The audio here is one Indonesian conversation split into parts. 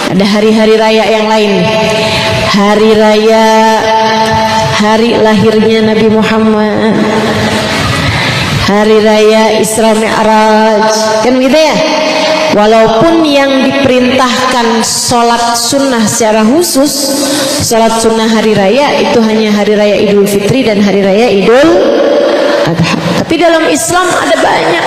Ada hari-hari raya yang lain. Hari raya hari lahirnya Nabi Muhammad, hari raya Isra Mi'raj, kan gitu ya. Walaupun yang diperintahkan sholat sunnah secara khusus, sholat sunnah hari raya itu hanya hari raya Idul Fitri dan hari raya Idul Adha. Tapi dalam Islam ada banyak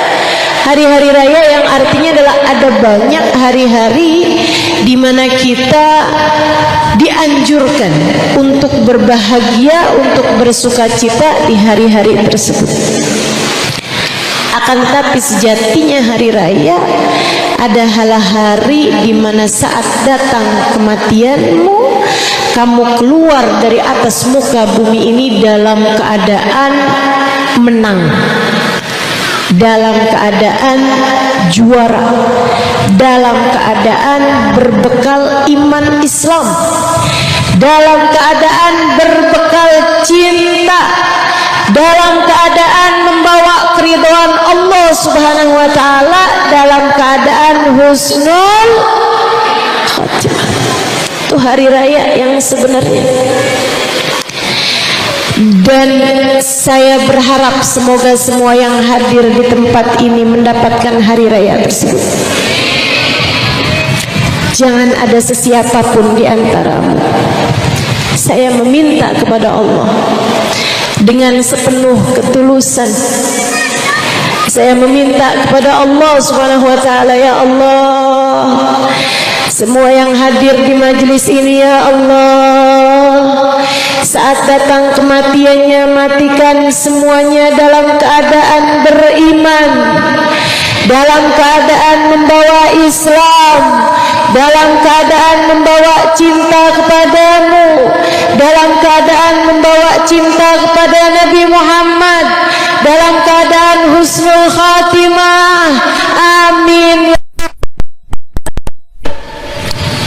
hari-hari raya yang artinya adalah ada banyak hari-hari di mana kita dianjurkan untuk berbahagia, untuk bersukacita di hari-hari tersebut. Akan tetapi sejatinya hari raya ada hari di mana saat datang kematianmu, kamu keluar dari atas muka bumi ini dalam keadaan menang, dalam keadaan juara, dalam keadaan berbekal iman Islam, dalam keadaan berbekal cinta, dalam keadaan membawa keridhaan Allah Subhanahu wa taala, dalam keadaan husnul khatimah. Itu hari raya yang sebenarnya. Dan saya berharap semoga semua yang hadir di tempat ini mendapatkan hari raya tersebut. Jangan ada sesiapapun di antaramu. Saya meminta kepada Allah dengan sepenuh ketulusan. Saya meminta kepada Allah Subhanahu wa taala, ya Allah, semua yang hadir di majelis ini, ya Allah, saat datang kematiannya, matikan semuanya dalam keadaan beriman, dalam keadaan membawa Islam, dalam keadaan membawa cinta kepadamu, dalam keadaan membawa cinta kepada Nabi Muhammad, dalam keadaan husnul khatimah. Amin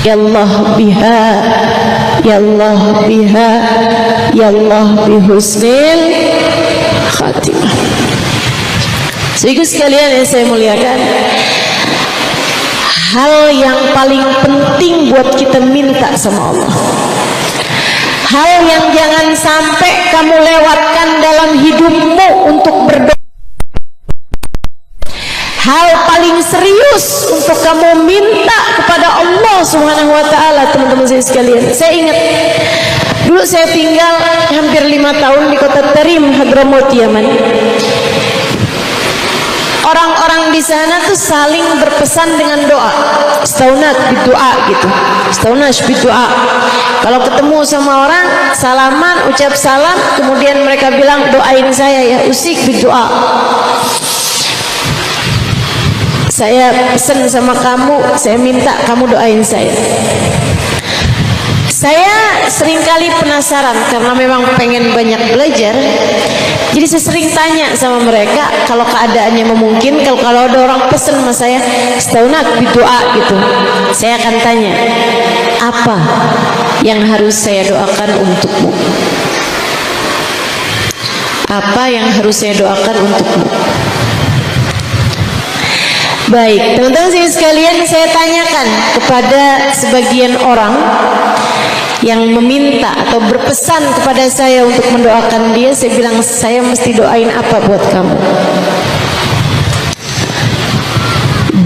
ya Allah biha, ya Allah biha, ya Allah bihusnil khatimah. Sehingga sekalian yang saya muliakan, hal yang paling penting buat kita minta sama Allah, hal yang jangan sampai kamu lewatkan dalam hidupmu untuk berdoa, hal paling serius untuk kamu minta kepada Allah Subhanahu wa taala. Teman-teman saya sekalian, saya ingat dulu saya tinggal hampir 5 tahun di kota Tarim, Hadramaut, Yaman. Orang-orang di sana tuh saling berpesan dengan doa. Istaunat bidoa gitu. Istaunash bidoa. Kalau ketemu sama orang, salaman, ucap salam, kemudian mereka bilang, doain saya ya, usik bidoa. Saya pesan sama kamu, saya minta kamu doain saya. Saya seringkali penasaran karena memang pengen banyak belajar. Jadi saya sering tanya sama mereka kalau keadaannya memungkinkan, kalau ada orang pesen sama saya istaunat bidoa gitu, saya akan tanya, apa yang harus saya doakan untukmu? Apa yang harus saya doakan untukmu? Baik, teman-teman sekalian, saya tanyakan kepada sebagian orang yang meminta atau berpesan kepada saya untuk mendoakan dia. Saya bilang, saya mesti doain apa buat kamu?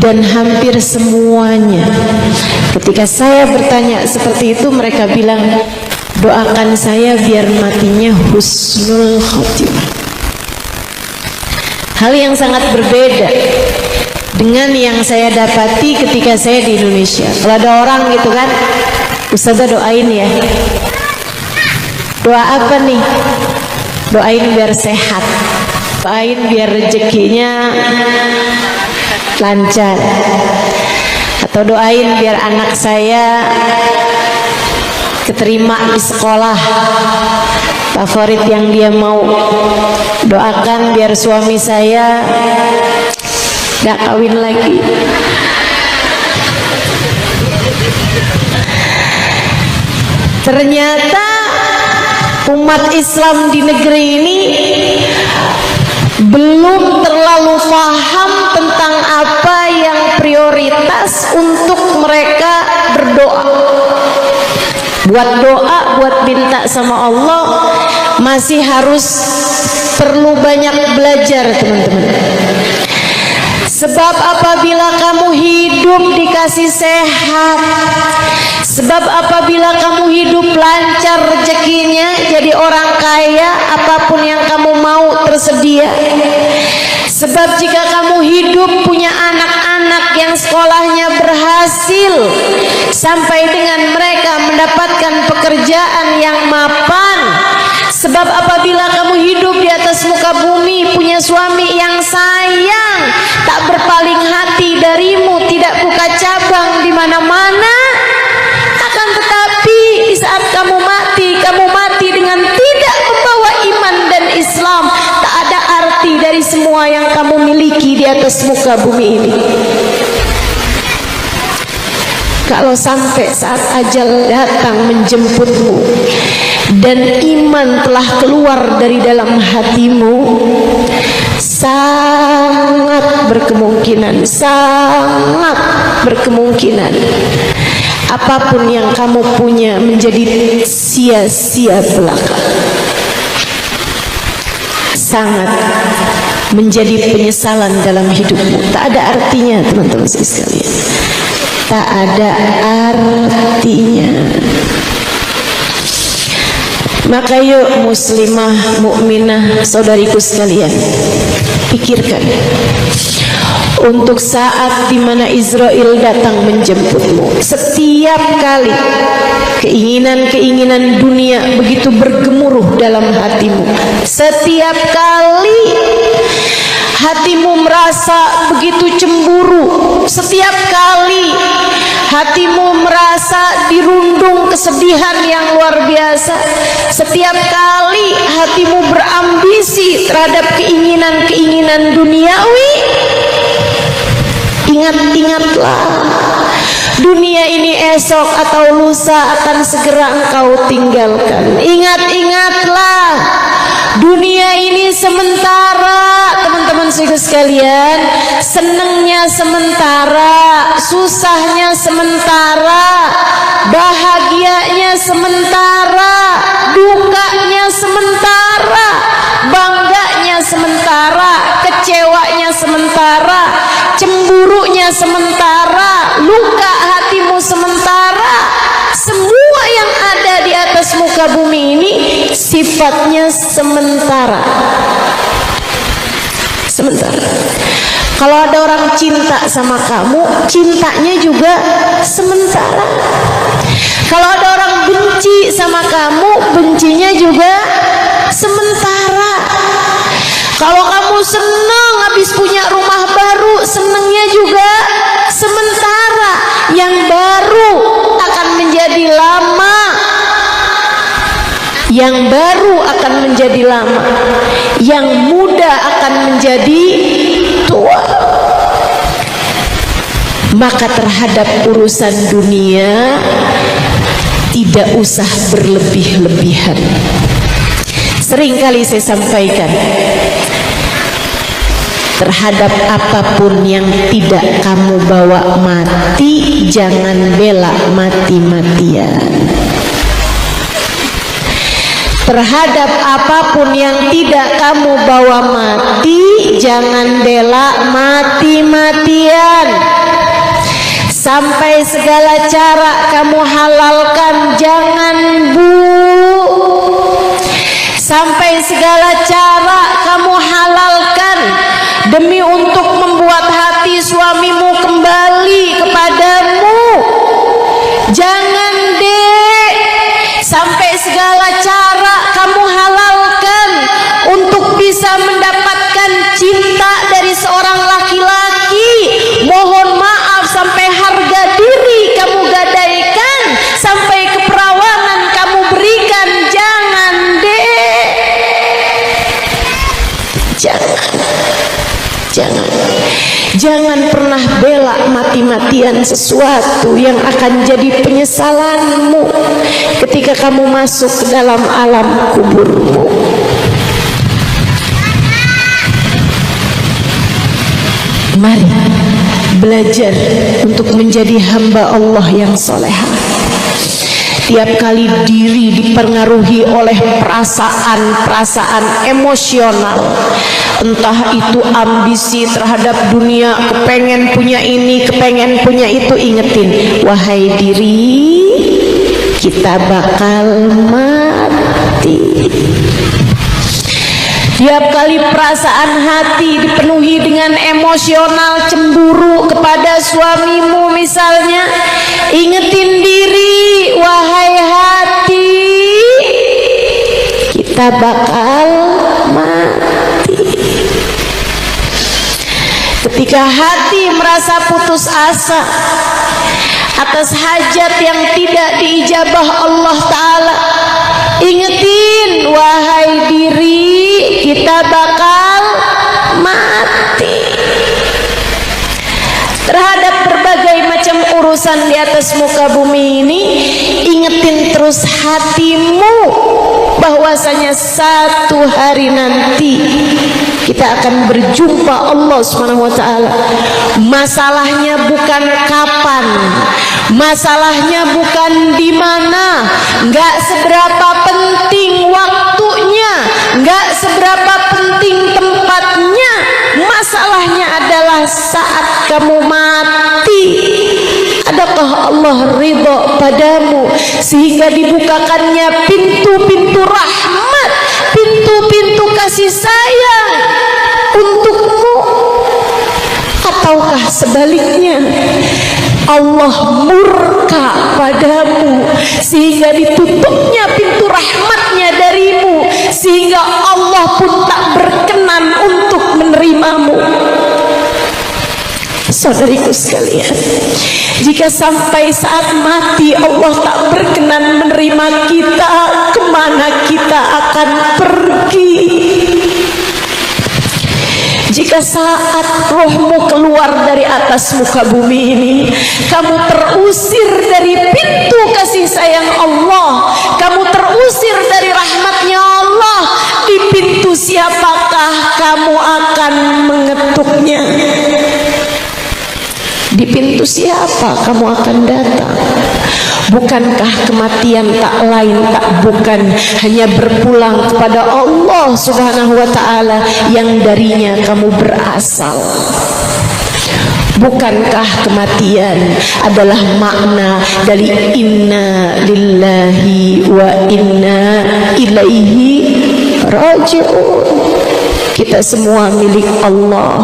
Dan hampir semuanya ketika saya bertanya seperti itu, mereka bilang, doakan saya biar matinya husnul khotimah. Hal yang sangat berbeda dengan yang saya dapati ketika saya di Indonesia. Kalau ada orang gitu kan, Ustazah doain ya. Doa apa nih? Doain biar sehat, doain biar rezekinya lancar, atau doain biar anak saya keterima di sekolah favorit yang dia mau. Doakan biar suami saya gak kawin lagi. Ternyata umat Islam di negeri ini belum terlalu paham tentang apa yang prioritas untuk mereka berdoa. Buat doa, buat minta sama Allah masih harus perlu banyak belajar, teman-teman. Sebab apabila kamu hidup dikasih sehat, sebab apabila kamu hidup lancar rezekinya, jadi orang kaya, apapun yang kamu mau tersedia. Sebab jika kamu hidup punya anak-anak yang sekolahnya berhasil, sampai dengan mereka mendapatkan pekerjaan yang mapan. Sebab apabila kamu hidup di atas muka bumi, punya suami yang sayang, tak berpaling hati darimu, tidak buka cabang di mana-mana, akan tetapi di saat kamu mati dengan tidak membawa iman dan Islam, tak ada arti dari semua yang kamu miliki di atas muka bumi ini. Kalau sampai saat ajal datang menjemputmu dan iman telah keluar dari dalam hatimu, sangat berkemungkinan apapun yang kamu punya menjadi sia-sia belaka. Sangat menjadi penyesalan dalam hidupmu. Tak ada artinya, teman-teman sekalian. Tak ada artinya. Maka yuk muslimah, mukminah, saudariku sekalian, pikirkan untuk saat dimana Israel datang menjemputmu. Setiap kali keinginan-keinginan dunia begitu bergemuruh dalam hatimu, setiap kali hatimu merasa begitu cemburu, setiap kali hatimu merasa dirundung kesedihan yang luar biasa, setiap kali hatimu berambisi terhadap keinginan-keinginan duniawi, ingat-ingatlah, dunia ini esok atau lusa akan segera engkau tinggalkan. Ingat-ingatlah, dunia ini sementara, teman-teman sekalian. Senangnya sementara, susahnya sementara, bahagianya sementara, dukanya sementara, bangganya sementara, kecewanya sementara, cemburunya sementara, luka hatimu sementara. Semua yang ada di atas muka bumi ini sifatnya sementara. Kalau ada orang cinta sama kamu, cintanya juga sementara. Kalau ada orang benci sama kamu, bencinya juga sementara. Kalau kamu senang habis punya rumah baru, senangnya juga sementara. Yang baru akan menjadi lama, yang baru akan menjadi lama, yang muda akan menjadi tua. Maka terhadap urusan dunia tidak usah berlebih-lebihan. Seringkali saya sampaikan, terhadap apapun yang tidak kamu bawa mati, jangan bela mati-matian. Terhadap apapun yang tidak kamu bawa mati, jangan bela mati-matian. Sampai segala cara kamu halalkan, jangan bu. Sampai segala cara kamu halalkan demi untuk membuat hati suamimu kembali kepadamu. Jangan dek. Sampai segala cara kamu halalkan untuk bisa mendapatkan cinta dari seorang laki-laki. Mohon maaf, sampai harga diri kamu gadaikan, sampai keperawanan kamu berikan. Jangan dek. Jangan pernah bela mati-matian sesuatu yang akan jadi penyesalanmu ketika kamu masuk ke dalam alam kuburmu. Mari belajar untuk menjadi hamba Allah yang soleha. Tiap kali diri dipengaruhi oleh perasaan-perasaan emosional, entah itu ambisi terhadap dunia, kepengen punya ini, kepengen punya itu, ingetin, wahai diri, kita bakal mati. Tiap kali perasaan hati dipenuhi dengan emosional cemburu kepada suamimu misalnya, ingetin diri, wahai hati, kita bakal mati. Ketika hati merasa putus asa atas hajat yang tidak diijabah Allah Ta'ala, ingetin, wahai diri, kita bakal mati. Terhadap berbagai macam urusan di atas muka bumi ini, ingetin terus hatimu bahwasanya satu hari nanti kita akan berjumpa Allah Subhanahu wa taala. Masalahnya bukan kapan, masalahnya bukan di mana, enggak seberapa penting waktunya, enggak seberapa penting tempatnya. Masalahnya adalah saat kamu mati, adakah Allah ridha padamu sehingga dibukakannya pintu-pintu rahmat, pintu-pintu kasih sayang untukmu, ataukah sebaliknya Allah murka padamu sehingga ditutupnya pintu rahmatnya darimu, sehingga Allah pun tak berkenan untuk menerimamu. Saudariku sekalian, jika sampai saat mati Allah tak berkenan menerima kita, kemana kita akan pergi? Jika saat rohmu keluar dari atas muka bumi ini, kamu terusir dari pintu kasih sayang Allah, kamu terusir dari rahmatnya Allah, di pintu siapakah kamu akan mengetuknya? Di pintu siapa kamu akan datang? Bukankah kematian tak lain tak bukan hanya berpulang kepada Allah Subhanahu wa ta'ala yang darinya kamu berasal? Bukankah kematian adalah makna dari inna lillahi wa inna ilaihi raji'un? Kita semua milik Allah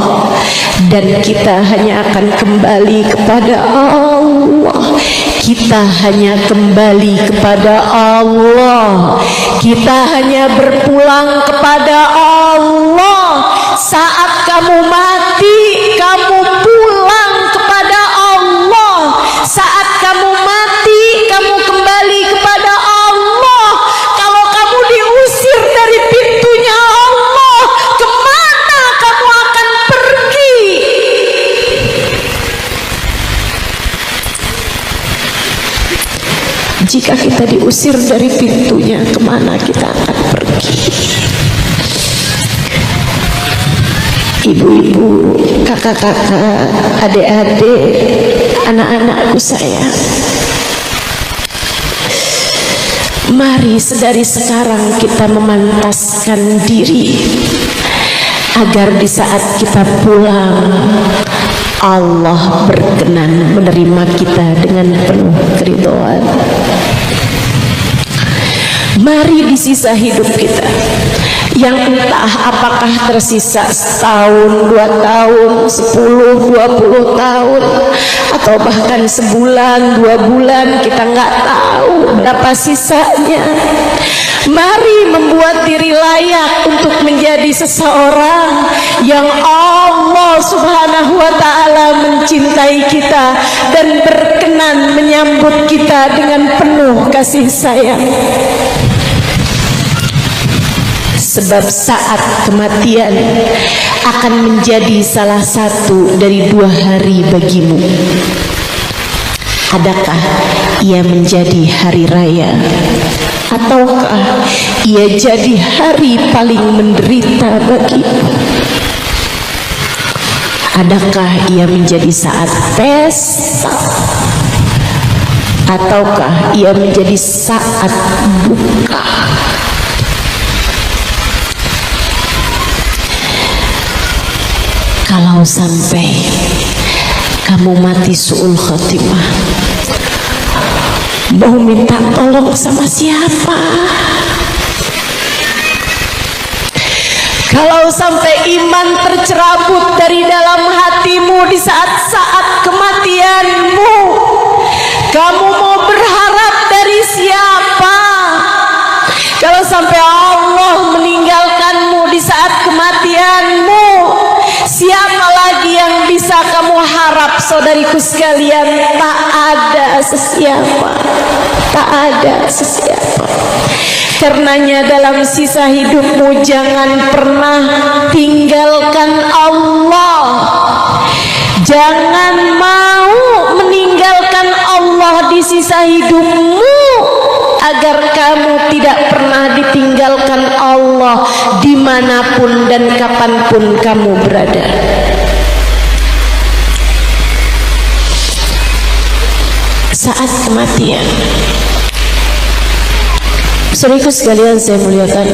dan kita hanya akan kembali kepada Allah. Kita hanya kembali kepada Allah. Kita hanya berpulang kepada Allah. Saat kamu mati, kamu pulang kepada Allah. Saat kamu mati, kamu kembali kepada Allah. Kalau kamu diusir dari pintunya Allah, kemana kamu akan pergi? Jika kita diusir dari pintunya, kemana kita akan pergi? Ibu-ibu, kakak-kakak, adik-adik, anak-anakku sayang, mari sedari sekarang kita memantaskan diri agar di saat kita pulang Allah berkenan menerima kita dengan penuh keridhaan. Mari di sisa hidup kita yang entah apakah tersisa setahun, 2 tahun, 10, 20 tahun, atau bahkan sebulan, 2 bulan, kita nggak tahu berapa sisanya. Mari membuat diri layak untuk menjadi seseorang yang Allah Subhanahu wa ta'ala mencintai kita dan berkenan menyambut kita dengan penuh kasih sayang. Sebab saat kematian akan menjadi salah satu dari 2 hari bagimu. Adakah ia menjadi hari raya, ataukah ia jadi hari paling menderita bagimu? Adakah ia menjadi saat pesta, ataukah ia menjadi saat duka? Kalau sampai kamu mati su'ul khatimah, mau minta tolong sama siapa? Kalau sampai iman tercerabut dari dalam hatimu di saat-saat kematianmu, kamu mau berharap dari siapa? Kalau sampai Allah meninggalkanmu di saat kematianmu, siapa lagi yang bisa kamu harap? Saudariku sekalian, tak ada sesiapa, tak ada sesiapa. Karenanya dalam sisa hidupmu jangan pernah tinggalkan Allah. Jangan mau meninggalkan Allah di sisa hidupmu, agar kamu tidak pernah ditinggalkan Allah dimanapun dan kapanpun kamu berada. Saat kematian, saudaraku sekalian saya muliakan,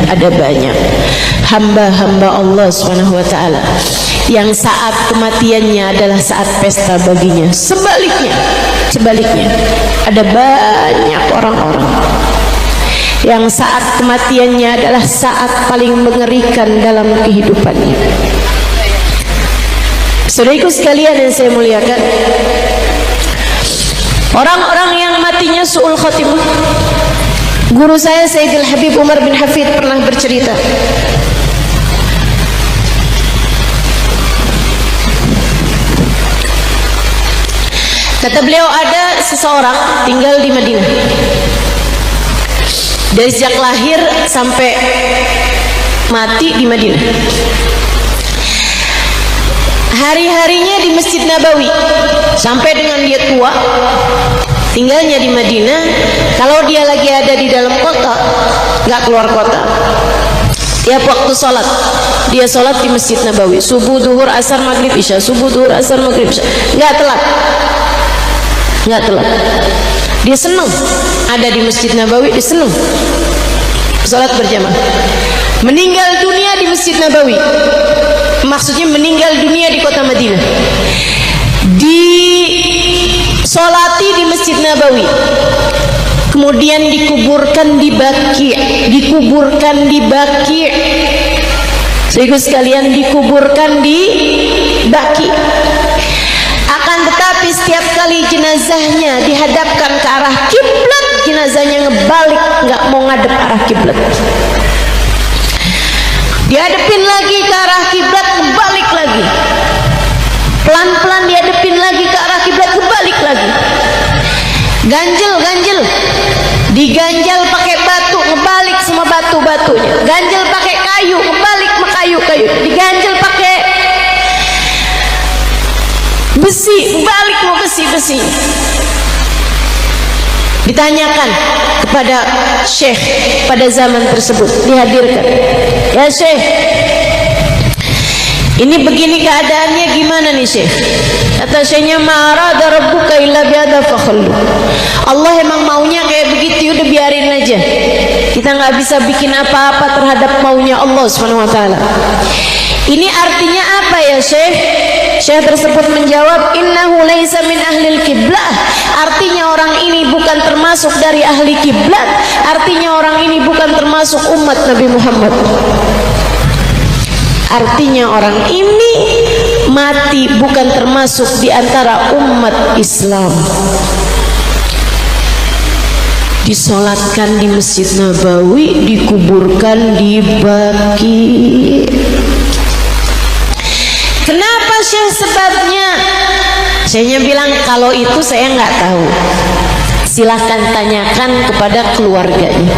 ada banyak hamba-hamba Allah SWT yang saat kematiannya adalah saat pesta baginya. Sebaliknya ada banyak orang-orang yang saat kematiannya adalah saat paling mengerikan dalam kehidupannya. Saudaraku sekalian yang saya muliakan, orang-orang yang matinya su'ul khatimah, guru saya Sayyidil Habib Umar bin Hafid pernah bercerita. Kata beliau, ada seseorang tinggal di Madinah. Dari sejak lahir sampai mati di Madinah. Hari-harinya di Masjid Nabawi sampai dengan dia tua, tinggalnya di Madinah. Kalau dia lagi ada di dalam kota, nggak keluar kota. Tiap waktu sholat, dia sholat di Masjid Nabawi, subuh, duhur, asar, maghrib, isya, subuh, duhur, asar, maghrib, isya. Nggak telat. Dia senang ada di Masjid Nabawi, dia senang sholat berjamaah. Meninggal dunia di Masjid Nabawi, maksudnya meninggal dunia di kota Madinah, disolati di Masjid Nabawi, kemudian dikuburkan di Baqi'. Saudaraku sekalian, dikuburkan di Baqi'. Akan tetapi setiap kali jenazahnya dihadapkan ke arah kiblat, jenazahnya ngebalik, nggak mau ngadep arah kiblat. Dihadapin lagi ke arah kiblat, ngebalik lagi. Pelan-pelan dihadapin lagi ke arah kiblat, ngebalik lagi. Ganjel, diganjal pakai batu, ngebalik sama batu-batunya. Ganjel pakai kayu, ngebalik sama kayu-kayu. Diganjel pakai besi, balik mau besi. Ditanyakan kepada syekh pada zaman tersebut, dihadirkan, ya syekh, ini begini keadaannya, gimana nih syekh? Kata syekhnya, ma'arada rabbuka illa bi'adha fakhallu. Allah emang maunya kayak begitu, udah biarin aja. Kita nggak bisa bikin apa-apa terhadap maunya Allah SWT. Ini artinya apa ya syekh? Syekh tersebut menjawab, innahu laisa min ahlil kiblah. Artinya orang ini bukan termasuk dari ahli kiblat. Artinya orang ini bukan termasuk umat Nabi Muhammad. Artinya orang ini mati bukan termasuk di antara umat Islam. Disolatkan di Masjid Nabawi, dikuburkan di Baqi'. Kenapa syekh sebabnya? Syekhnya bilang, kalau itu saya nggak tahu, silahkan tanyakan kepada keluarganya.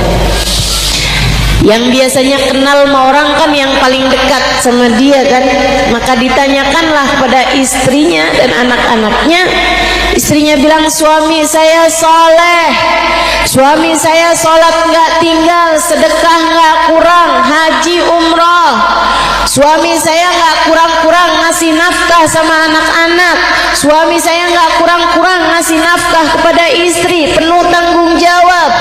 Yang biasanya kenal sama orang kan yang paling dekat sama dia kan. Maka ditanyakanlah pada istrinya dan anak-anaknya. Istrinya bilang, suami saya soleh, suami saya sholat nggak tinggal, sedekah nggak kurang, haji umroh, suami saya nggak kurang-kurang ngasih nafkah sama anak-anak, suami saya nggak kurang-kurang ngasih nafkah kepada istri, penuh tanggung jawab.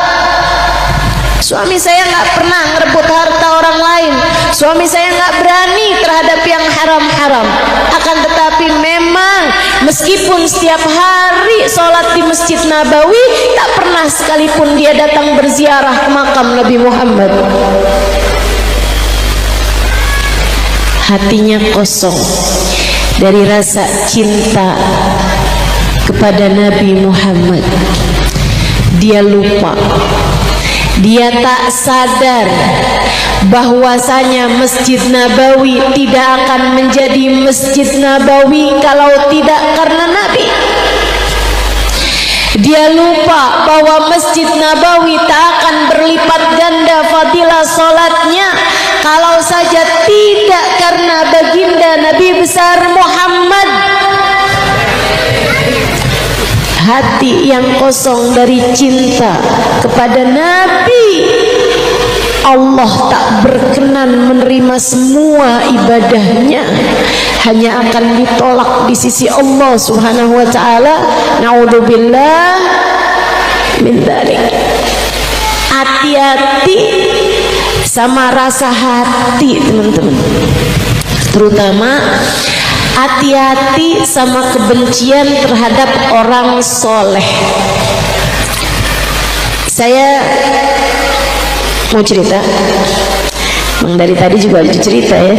Suami saya nggak pernah ngerebut harta orang lain. Suami saya nggak berani terhadap yang haram-haram. Akan tetapi memang meskipun setiap hari sholat di Masjid Nabawi, tak pernah sekalipun dia datang berziarah ke makam Nabi Muhammad. Hatinya kosong dari rasa cinta kepada Nabi Muhammad. Dia lupa, dia tak sadar bahwasanya Masjid Nabawi tidak akan menjadi Masjid Nabawi kalau tidak karena Nabi. Dia lupa bahwa Masjid Nabawi tak akan berlipat ganda fadilah solatnya kalau saja tidak karena baginda Nabi besar Muhammad. Hati yang kosong dari cinta kepada Nabi, Allah tak berkenan menerima semua ibadahnya, hanya akan ditolak di sisi Allah Subhanahu wa taala. Naudzubillah min dzalik. Hati-hati sama rasa hati, teman-teman. Terutama hati-hati sama kebencian terhadap orang soleh. Saya mau cerita, dari tadi juga ada cerita ya.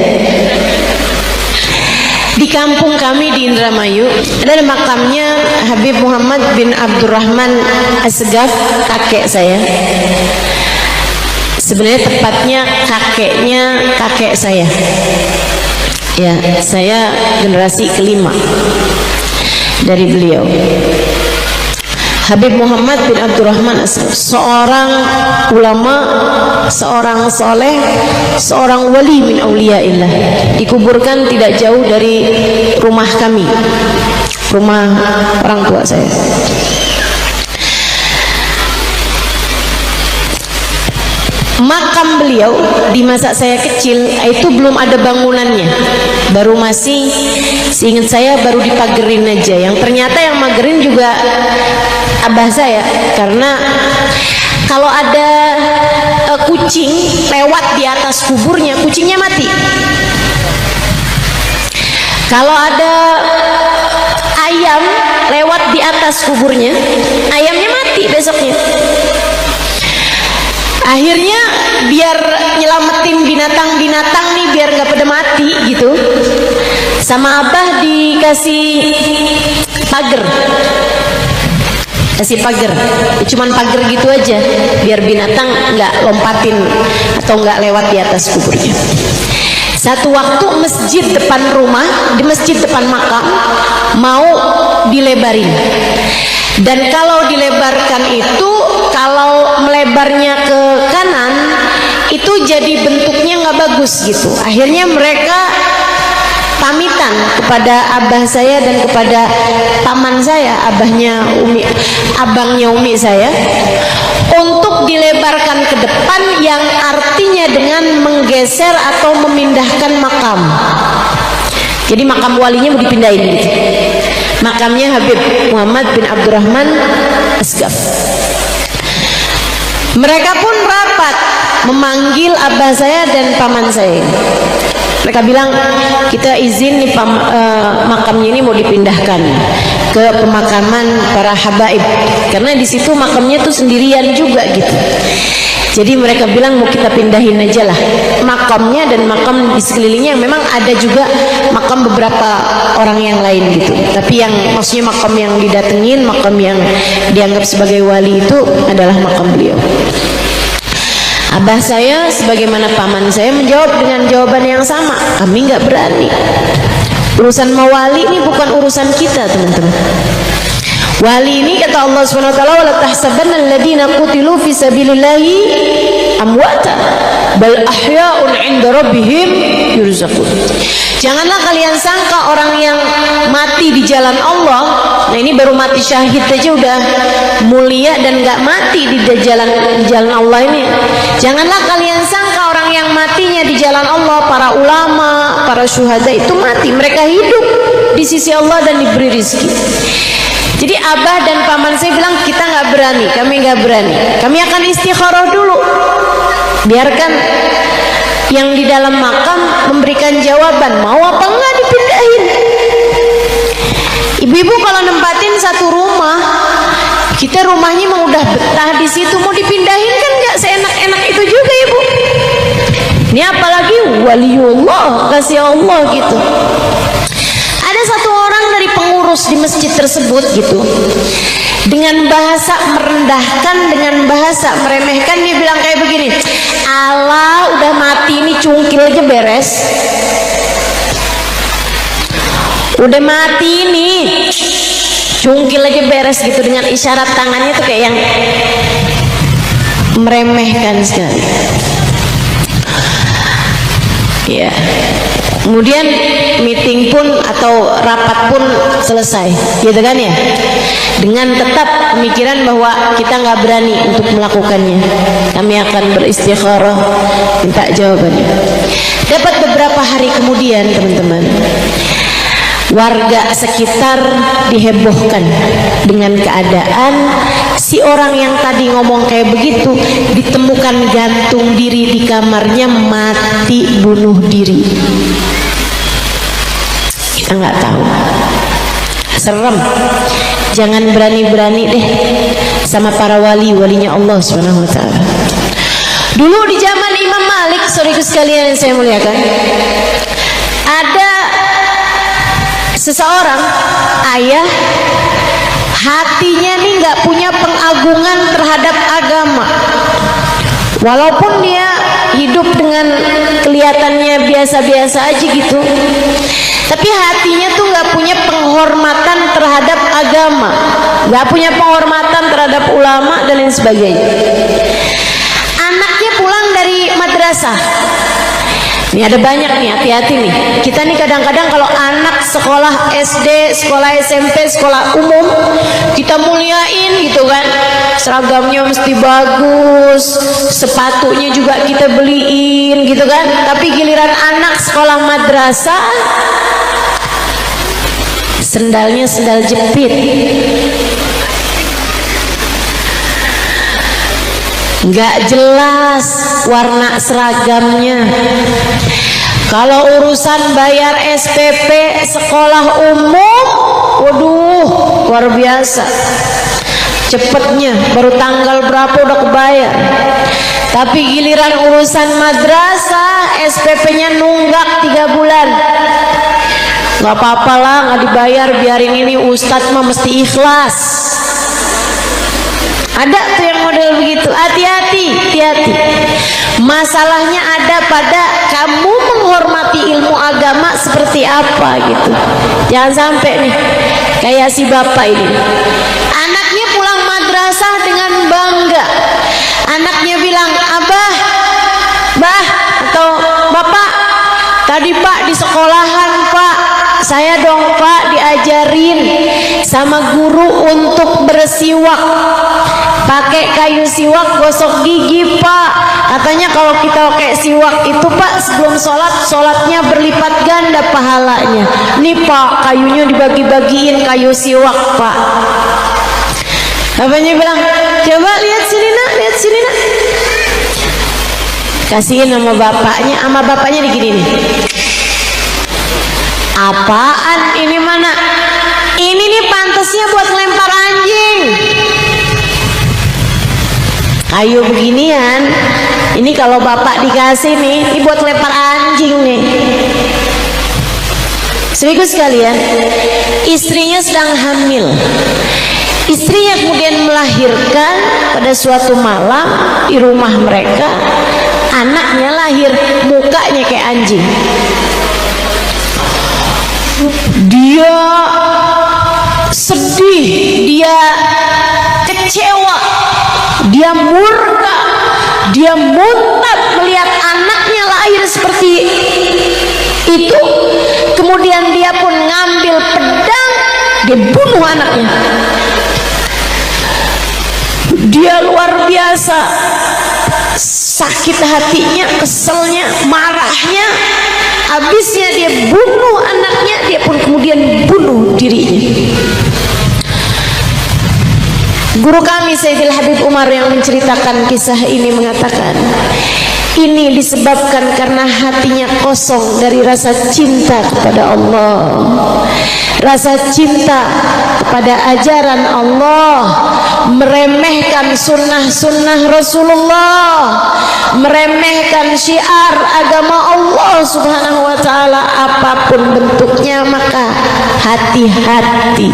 Di kampung kami di Indramayu ada makamnya Habib Muhammad bin Abdurrahman Asgaf, kakek saya. Sebenarnya tepatnya kakeknya kakek saya. Ya, saya generasi kelima dari beliau. Habib Muhammad bin Abdurrahman Asgaf, seorang ulama, seorang soleh, seorang wali min auliyaillah. Dikuburkan tidak jauh dari rumah kami, rumah orang tua saya. Makam beliau di masa saya kecil itu belum ada bangunannya, baru masih, seingat saya baru dipagerin aja. Yang ternyata yang magerin juga abah saya, karena kalau ada kucing lewat di atas kuburnya, kucingnya mati. Kalau ada ayam lewat di atas kuburnya, ayamnya mati besoknya. Akhirnya biar nyelamatin binatang-binatang nih, biar nggak pada mati gitu, sama abah dikasih pagar, kasih pagar, cuman pagar gitu aja, biar binatang nggak lompatin atau nggak lewat di atas kuburnya. Satu waktu masjid depan rumah, di masjid depan makam mau dilebarin, dan kalau dilebarkan itu, kalau melebarnya ke kanan itu jadi bentuknya nggak bagus gitu. Akhirnya mereka pamitan kepada abah saya dan kepada paman saya, abangnya umi saya, untuk dilebarkan ke depan, yang artinya dengan menggeser atau memindahkan makam. Jadi makam walinya mau dipindahin gitu. Makamnya Habib Muhammad bin Abdurrahman Asgaf. Mereka pun rapat memanggil abah saya dan paman saya. Mereka bilang, kita izin nih, makamnya ini mau dipindahkan ke pemakaman para habaib, karena di situ makamnya tuh sendirian juga gitu. Jadi mereka bilang mau kita pindahin aja lah makamnya dan makam di sekelilingnya. Memang ada juga makam beberapa orang yang lain gitu, tapi yang maksudnya makam yang didatengin, makam yang dianggap sebagai wali itu adalah makam beliau. Abah saya sebagaimana paman saya menjawab dengan jawaban yang sama, kami nggak berani. Urusan mawali ini bukan urusan kita, teman-teman. Wali ini kata Allah Subhanahu wa taala, wala tahsabanna alladziina qutilu fi sabilillahi amwata, bal ahya'un 'inda rabbihim yurzaqun. Janganlah kalian sangka orang yang mati di jalan Allah, nah ini baru mati syahid aja udah mulia dan gak mati di jalan Allah ini. Janganlah kalian sangka orang yang matinya di jalan Allah, para ulama, para syuhada itu mati, mereka hidup di sisi Allah dan diberi rizki. Jadi abah dan paman saya bilang kita nggak berani, kami nggak berani, kami akan istikharah dulu, biarkan yang di dalam makam memberikan jawaban mau apa enggak dipindahin. Ibu-ibu kalau nempatin satu rumah, kita rumahnya mau udah betah di situ, mau dipindahin kan nggak seenak-enak itu juga ibu. Ini apalagi waliullah, kasih Allah gitu. Ada satu orang dari pengurus di masjid tersebut gitu, dengan bahasa merendahkan, dengan bahasa meremehkan, dia bilang kayak begini, Allah udah mati ini cungkil aja beres, udah mati ini cungkil aja beres gitu, dengan isyarat tangannya tuh kayak yang meremehkan sekali ya. Kemudian meeting pun atau rapat pun selesai, gitu kan ya, dengan tetap pemikiran bahwa kita nggak berani untuk melakukannya. Kami akan beristikharah minta jawabannya. Dapat beberapa hari kemudian teman-teman, warga sekitar dihebohkan dengan keadaan si orang yang tadi ngomong kayak begitu ditemukan gantung diri di kamarnya, mati bunuh diri. Kita nggak tahu, serem. Jangan berani-berani deh sama para walinya Allah Subhanahu wa taala. Dulu di zaman Imam Malik, saudaraku sekalian yang saya muliakan, ada seseorang ayah, hatinya nih nggak punya pengagungan terhadap agama, walaupun dia hidup dengan kelihatannya biasa-biasa aja gitu, tapi hatinya tuh nggak punya penghormatan terhadap agama, nggak punya penghormatan terhadap ulama dan lain sebagainya. Anaknya pulang dari madrasah. Ini ada banyak nih, hati-hati nih. Kita nih kadang-kadang kalau anak sekolah SD, sekolah SMP, sekolah umum, kita muliain gitu kan. Seragamnya mesti bagus, sepatunya juga kita beliin gitu kan. Tapi giliran anak sekolah madrasah, sendalnya sendal jepit, nggak jelas warna seragamnya. Kalau urusan bayar SPP sekolah umum, waduh luar biasa cepetnya, baru tanggal berapa udah kebayar. Tapi giliran urusan madrasah, SPP-nya nunggak 3 bulan. Nggak apa-apa lah, nggak dibayar, biarin ini ustadz mah mesti ikhlas. Ada tuh yang model begitu. Hati-hati, hati-hati. Masalahnya ada pada kamu menghormati ilmu agama seperti apa gitu. Jangan sampai nih kayak si bapak ini. Anaknya pulang madrasah dengan bangga. Anaknya bilang, abah, bah, atau bapak, tadi pak di sekolahan pak, saya dong pak diajarin sama guru untuk bersiwak, pakai kayu siwak gosok gigi pak. Katanya kalau kita pakai siwak itu pak sebelum sholat, sholatnya berlipat ganda pahalanya. Nih pak, kayunya dibagi-bagiin, kayu siwak pak. Bapaknya bilang, coba lihat sini nak, lihat sini nak. Kasihin sama bapaknya, sama bapaknya digini nih. Apaan ini mana? Ini nih pantasnya buat lempar anjing. Kayu beginian, ini kalau bapak dikasih nih, ini buat lempar anjing nih. Saudaraku sekalian, istrinya sedang hamil. Istrinya kemudian melahirkan pada suatu malam di rumah mereka. Anaknya lahir, mukanya kayak anjing. Dia sedih, dia kecewa, dia murka, dia muntah melihat seperti itu, kemudian dia pun ngambil pedang, dia bunuh anaknya. Dia luar biasa sakit hatinya, keselnya, marahnya. Habisnya dia bunuh anaknya, dia pun kemudian bunuh dirinya. Guru kami Sayyidil Habib Umar yang menceritakan kisah ini mengatakan, ini disebabkan karena hatinya kosong dari rasa cinta kepada Allah, rasa cinta kepada ajaran Allah, meremehkan sunnah-sunnah Rasulullah, meremehkan syiar agama Allah Subhanahu wa ta'ala apapun bentuknya. Maka hati-hati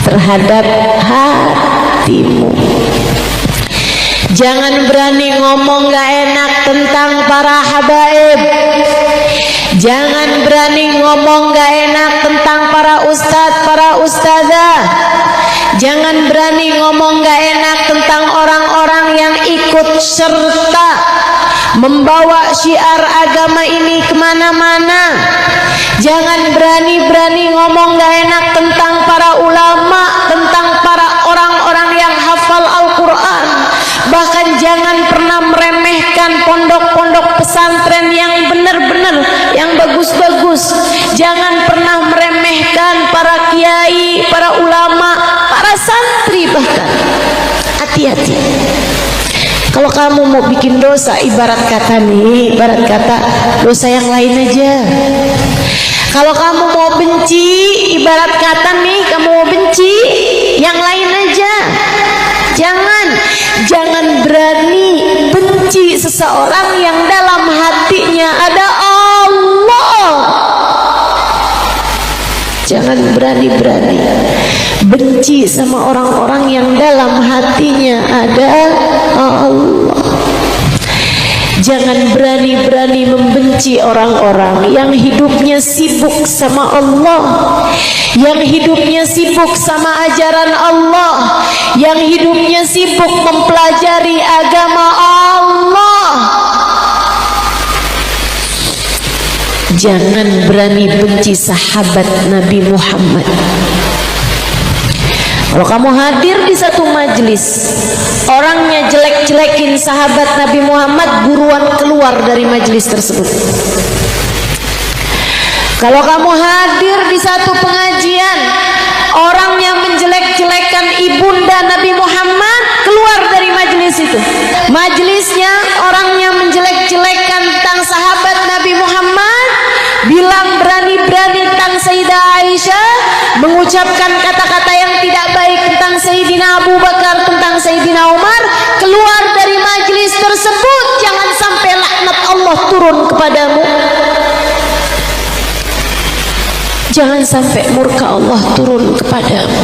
terhadap hatimu. Jangan berani ngomong gak enak tentang para habaib. Jangan berani ngomong gak enak tentang para ustadz, para ustadzah. Jangan berani ngomong gak enak tentang orang-orang yang ikut serta membawa syiar agama ini kemana-mana. Jangan berani-berani ngomong gak enak tentang para ulama, tentang para orang-orang yang hafal Al-Quran. Bahkan jangan pernah meremehkan pondok-pondok pesantren yang benar-benar, yang bagus-bagus. Jangan pernah meremehkan para kiai, para ulama, para santri bahkan. Hati-hati. Kalau kamu mau bikin dosa, ibarat kata nih, ibarat kata dosa yang lain aja. Kalau kamu mau benci, ibarat kata nih, kamu mau benci yang lain aja. Jangan berani benci seseorang yang dalam hatinya ada Allah. Jangan berani-berani benci sama orang-orang yang dalam hatinya ada Allah. Jangan berani-berani membenci orang-orang yang hidupnya sibuk sama Allah, yang hidupnya sibuk sama ajaran Allah, yang hidupnya sibuk mempelajari agama Allah. Jangan berani benci sahabat Nabi Muhammad. Kalau kamu hadir di satu majelis, orangnya jelek-jelekin sahabat Nabi Muhammad, buruan keluar dari majelis tersebut. Kalau kamu hadir di satu pengajian, orang yang menjelek-jelekan ibunda Nabi Muhammad, keluar dari majelis itu. Majelisnya orang yang menjelek-jelekan tentang sahabat Nabi Muhammad, bilang berani-berani tentang Sayyidah Aisyah, mengucapkan kata-kata yang tidak baik tentang Sayyidina Abu Bakar, tentang Sayyidina Umar, keluar dari majelis tersebut. Jangan sampai laknat Allah turun kepadamu. Jangan sampai murka Allah turun kepadamu.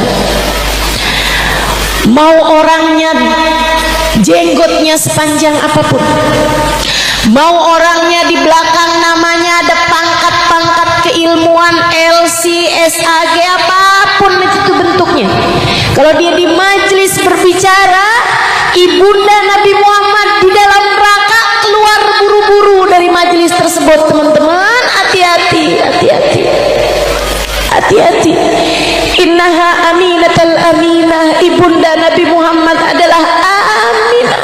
Mau orangnya jenggotnya sepanjang apapun, mau orangnya di belakang namanya ada pangkat-pangkat keilmuan LC, SAG, apapun itu bentuknya, kalau dia di majelis berbicara ibunda Nabi Muhammad di dalam neraka, keluar buru-buru dari majelis tersebut. Teman-teman, hati-hati, hati-hati, hati-hati. Innaha aminatul aminah. Ibunda Nabi Muhammad adalah Aminah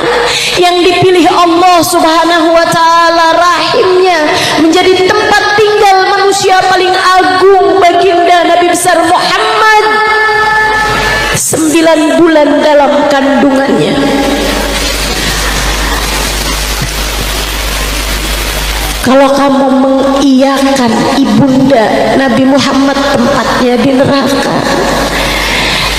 yang dipilih Allah Subhanahu wa ta'ala, rahimnya menjadi tempat tinggal manusia paling agung, baginda Nabi besar Muhammad 9 bulan dalam kandungannya. Kalau kamu mengiyakan ibunda Nabi Muhammad tempatnya di neraka,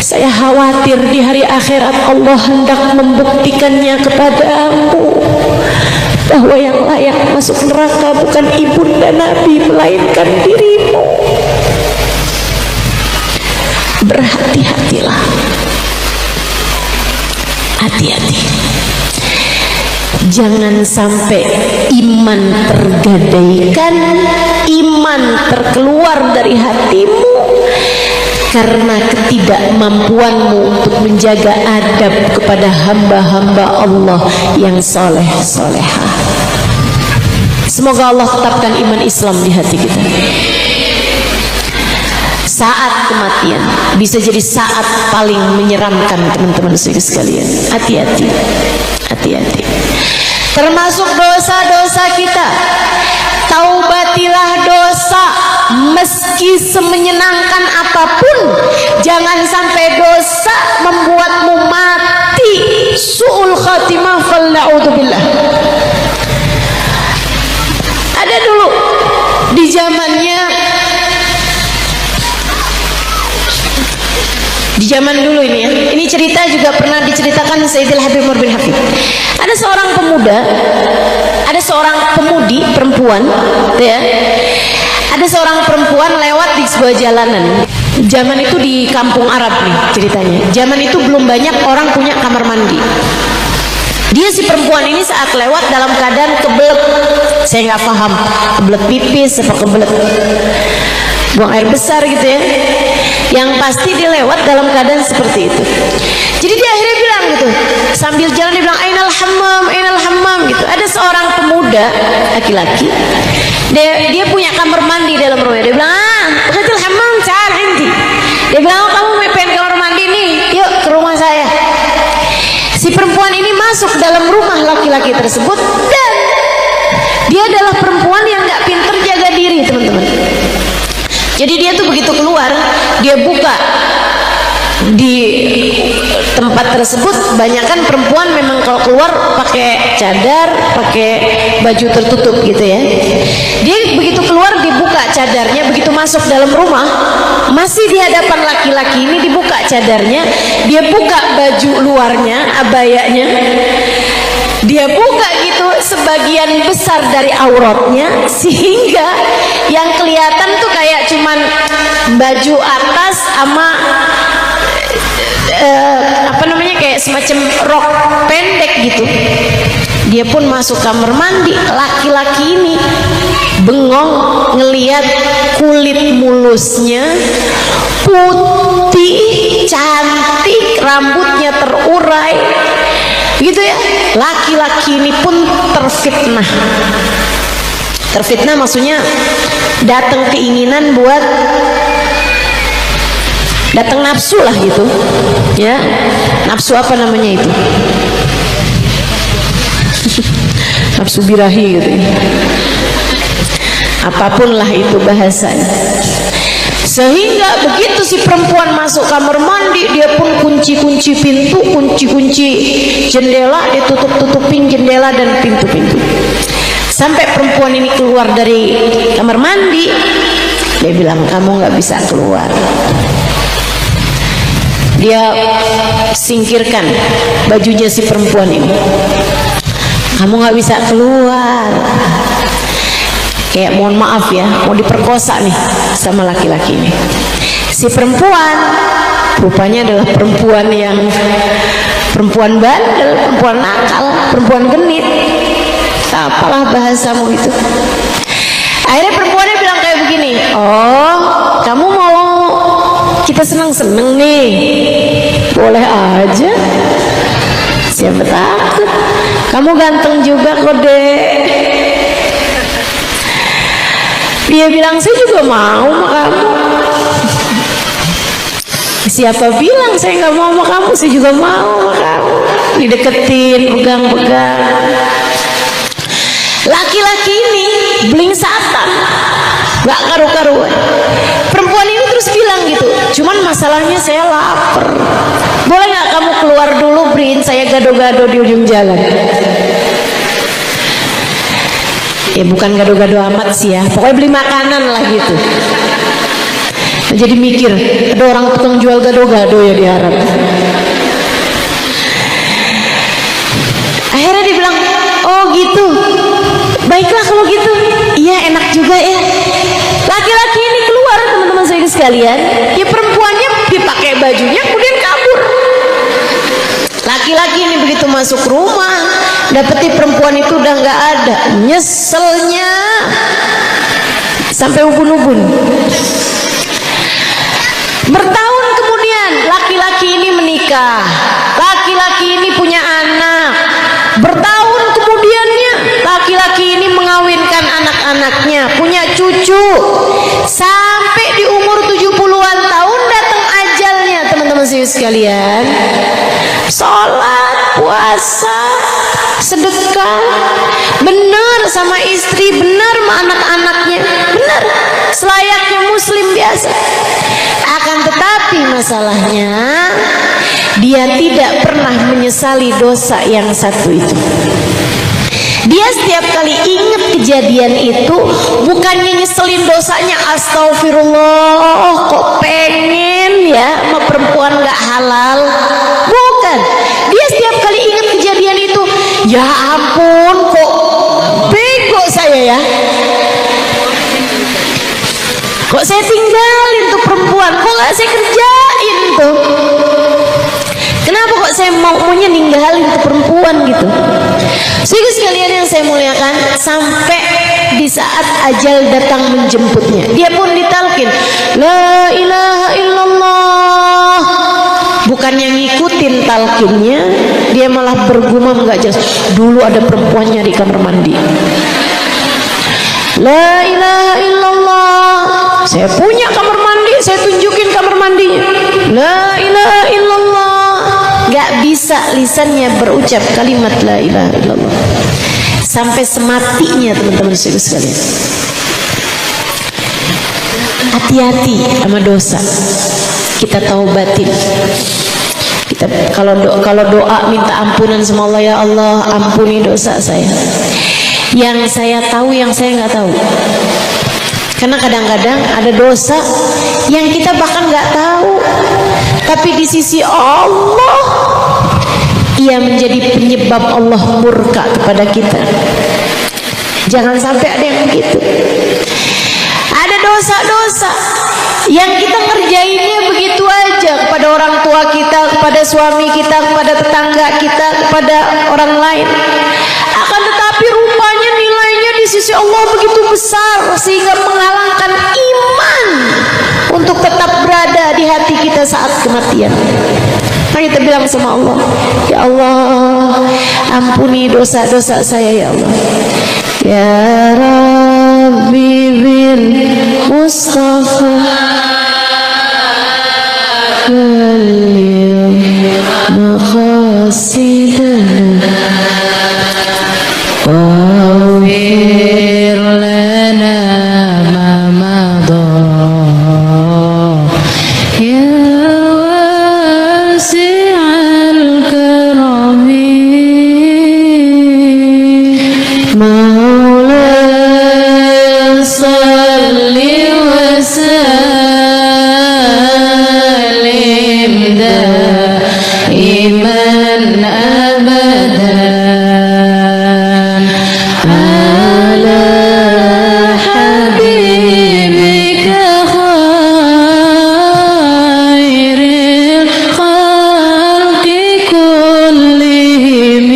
saya khawatir di hari akhirat Allah hendak membuktikannya kepadamu bahwa yang layak masuk neraka bukan ibunda Nabi, melainkan dirimu. Berhati-hatilah, hati-hati. Jangan sampai iman tergadaikan, iman terkeluar dari hatimu karena ketidakmampuanmu untuk menjaga adab kepada hamba-hamba Allah yang soleh-solehah. Semoga Allah tetapkan iman Islam di hati kita. Saat kematian bisa jadi saat paling menyeramkan, teman-teman sekalian. Hati-hati, hati-hati. Termasuk dosa-dosa kita. Taubatilah dosa, meski semenyenangkan apapun. Jangan sampai dosa membuatmu mati su'ul khatimah, fal na'udzubillah. Ada dulu di zamannya, di zaman dulu ini ya, ini cerita juga pernah diceritakan Sayyidil Habib Umar bin Hafid. Ada seorang pemuda, ada seorang pemudi perempuan, ya. Ada seorang perempuan lewat di sebuah jalanan. Zaman itu di kampung Arab nih ceritanya. Zaman itu belum banyak orang punya kamar mandi. Dia si perempuan ini saat lewat dalam keadaan kebelet. Saya nggak paham, kebelet pipis apa kebelet buang air besar gitu ya. Yang pasti dia lewat dalam keadaan seperti itu. Jadi dia akhirnya bilang gitu, sambil jalan dia bilang ainal hammam gitu. Ada seorang pemuda laki-laki, dia punya kamar mandi dalam rumah. Dia bilang, begitu hammam cahal inti. Dia bilang, oh, kamu pengen kamar mandi nih, yuk ke rumah saya. Si perempuan ini masuk dalam rumah laki-laki tersebut, dan dia adalah perempuan yang nggak pinter jaga diri, teman-teman. Jadi dia tuh begitu keluar, dia buka di tempat tersebut. Banyakan perempuan memang kalau keluar pakai cadar, pakai baju tertutup gitu ya. Dia begitu keluar dibuka cadarnya, begitu masuk dalam rumah masih di hadapan laki-laki ini dibuka cadarnya, dia buka baju luarnya, abayanya. Dia buka gitu sebagian besar dari auratnya, sehingga yang kelihatan tuh kayak cuman baju atas sama kayak semacam rok pendek gitu. Dia pun masuk kamar mandi. Laki-laki ini bengong ngeliat kulit mulusnya putih, cantik, rambutnya terurai gitu ya. Laki-laki ini pun terfitnah. Terfitnah maksudnya datang keinginan buat, datang nafsu lah gitu ya. Nafsu apa namanya itu? Nafsu birahi gitu. Apapun lah itu bahasanya. Sehingga begitu si perempuan masuk kamar mandi, dia pun kunci-kunci pintu, kunci-kunci jendela, dia tutup-tutupin jendela dan pintu-pintu. Sampai perempuan ini keluar dari kamar mandi, dia bilang, kamu nggak bisa keluar. Dia singkirkan bajunya si perempuan ini. Kamu nggak bisa keluar. Kayak mohon maaf ya, mau diperkosa nih sama laki-laki ini. Si perempuan rupanya adalah perempuan yang perempuan bandel, perempuan nakal, perempuan genit. Apalah bahasamu itu. Akhirnya perempuannya bilang kayak begini, oh kamu mau kita senang-senang nih, boleh aja, siapa takut, kamu ganteng juga kok dek. Dia bilang, saya juga mau sama kamu. Siapa bilang saya nggak mau sama kamu? Saya juga mau sama kamu. Dideketin, pegang-pegang. Laki-laki ini beling satan, nggak karu-karuan. Perempuan ini terus bilang gitu, cuman masalahnya saya lapar. Boleh nggak kamu keluar dulu, beliin saya gado-gado di ujung jalan? Ya bukan gado-gado amat sih ya, pokoknya beli makanan lah gitu. Jadi mikir, ada orang tukang jual gado-gado ya di Arab. Akhirnya dia bilang, oh gitu, baiklah kalau gitu. Iya enak juga ya. Laki-laki ini keluar, teman-teman saya sekalian, ya perempuannya dipakai bajunya kemudian kabur. Laki-laki ini begitu masuk rumah, dapeti perempuan itu udah nggak ada, nyeselnya sampai ubun-ubun. Bertahun kemudian laki-laki ini menikah, laki-laki ini punya anak. Bertahun kemudiannya laki-laki ini mengawinkan anak-anaknya, punya cucu, sampai di umur 70-an tahun datang ajalnya, teman-teman sekalian. Sholat, puasa, sedekah, benar sama istri, benar sama anak-anaknya, benar selayaknya muslim biasa. Akan tetapi masalahnya dia tidak pernah menyesali dosa yang satu itu. Dia setiap kali ingat kejadian itu, bukannya nyeselin dosanya, astagfirullah kok pengen ya sama perempuan gak halal, bukan. Dia setiap kali ingat kejadian itu, ya ampun kok bego saya ya, kok saya tinggalin tuh perempuan, kok gak saya kerjain tuh, kenapa kok saya maunya ninggalin tuh perempuan gitu. Sehingga sekalian yang saya muliakan, sampai di saat ajal datang menjemputnya, dia pun ditalkin la ilaha illallah. Bukannya ngikutin talkinnya, dia malah bergumam gak jelas. Dulu ada perempuan nyari kamar mandi, la ilaha illallah, saya punya kamar mandi, saya tunjukin kamar mandinya, la ilaha illallah. Gak bisa lisannya berucap kalimat la ilaha illallah sampai sematinya, teman-teman sekalian. Hati-hati sama dosa, kita taubatin. Kita kalau doa minta ampunan sama Allah, ya Allah ampuni dosa saya, yang saya tahu, yang saya nggak tahu. Karena kadang-kadang ada dosa yang kita bahkan nggak tahu, tapi di sisi Allah ia menjadi penyebab Allah murka kepada kita. Jangan sampai ada yang begitu. Ada dosa-dosa yang kita ngerjainnya begitu aja kepada orang tua kita, kepada suami kita, kepada tetangga kita, kepada orang lain. Akan tetapi rupanya nilainya di sisi Allah begitu besar sehingga menghalangkan iman untuk tetap berada di hati kita saat kematian. Maka kita bilang sama Allah, ya Allah ampuni dosa-dosa saya ya Allah. Ya Rabbi bil Mustafa Kalim maqasidana Wawir lana ma madha ya wasi'al karami Maula salli wa sallim daiman abadan ala habibika khairil khalqi kullihim.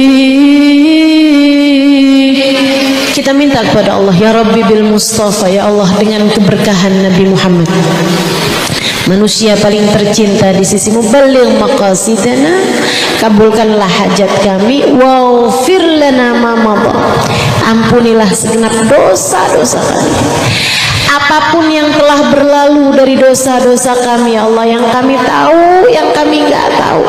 Kita minta kepada Allah, ya Rabbi bil Mustafa, ya Allah dengan keberkahan Nabi Muhammad, manusia paling tercinta di sisimu, balligh maqasidana, kabulkanlah hajat kami, waghfir lana ma madha, ampunilah segenap dosa-dosa kami. Apapun yang telah berlalu dari dosa-dosa kami ya Allah, yang kami tahu, yang kami nggak tahu,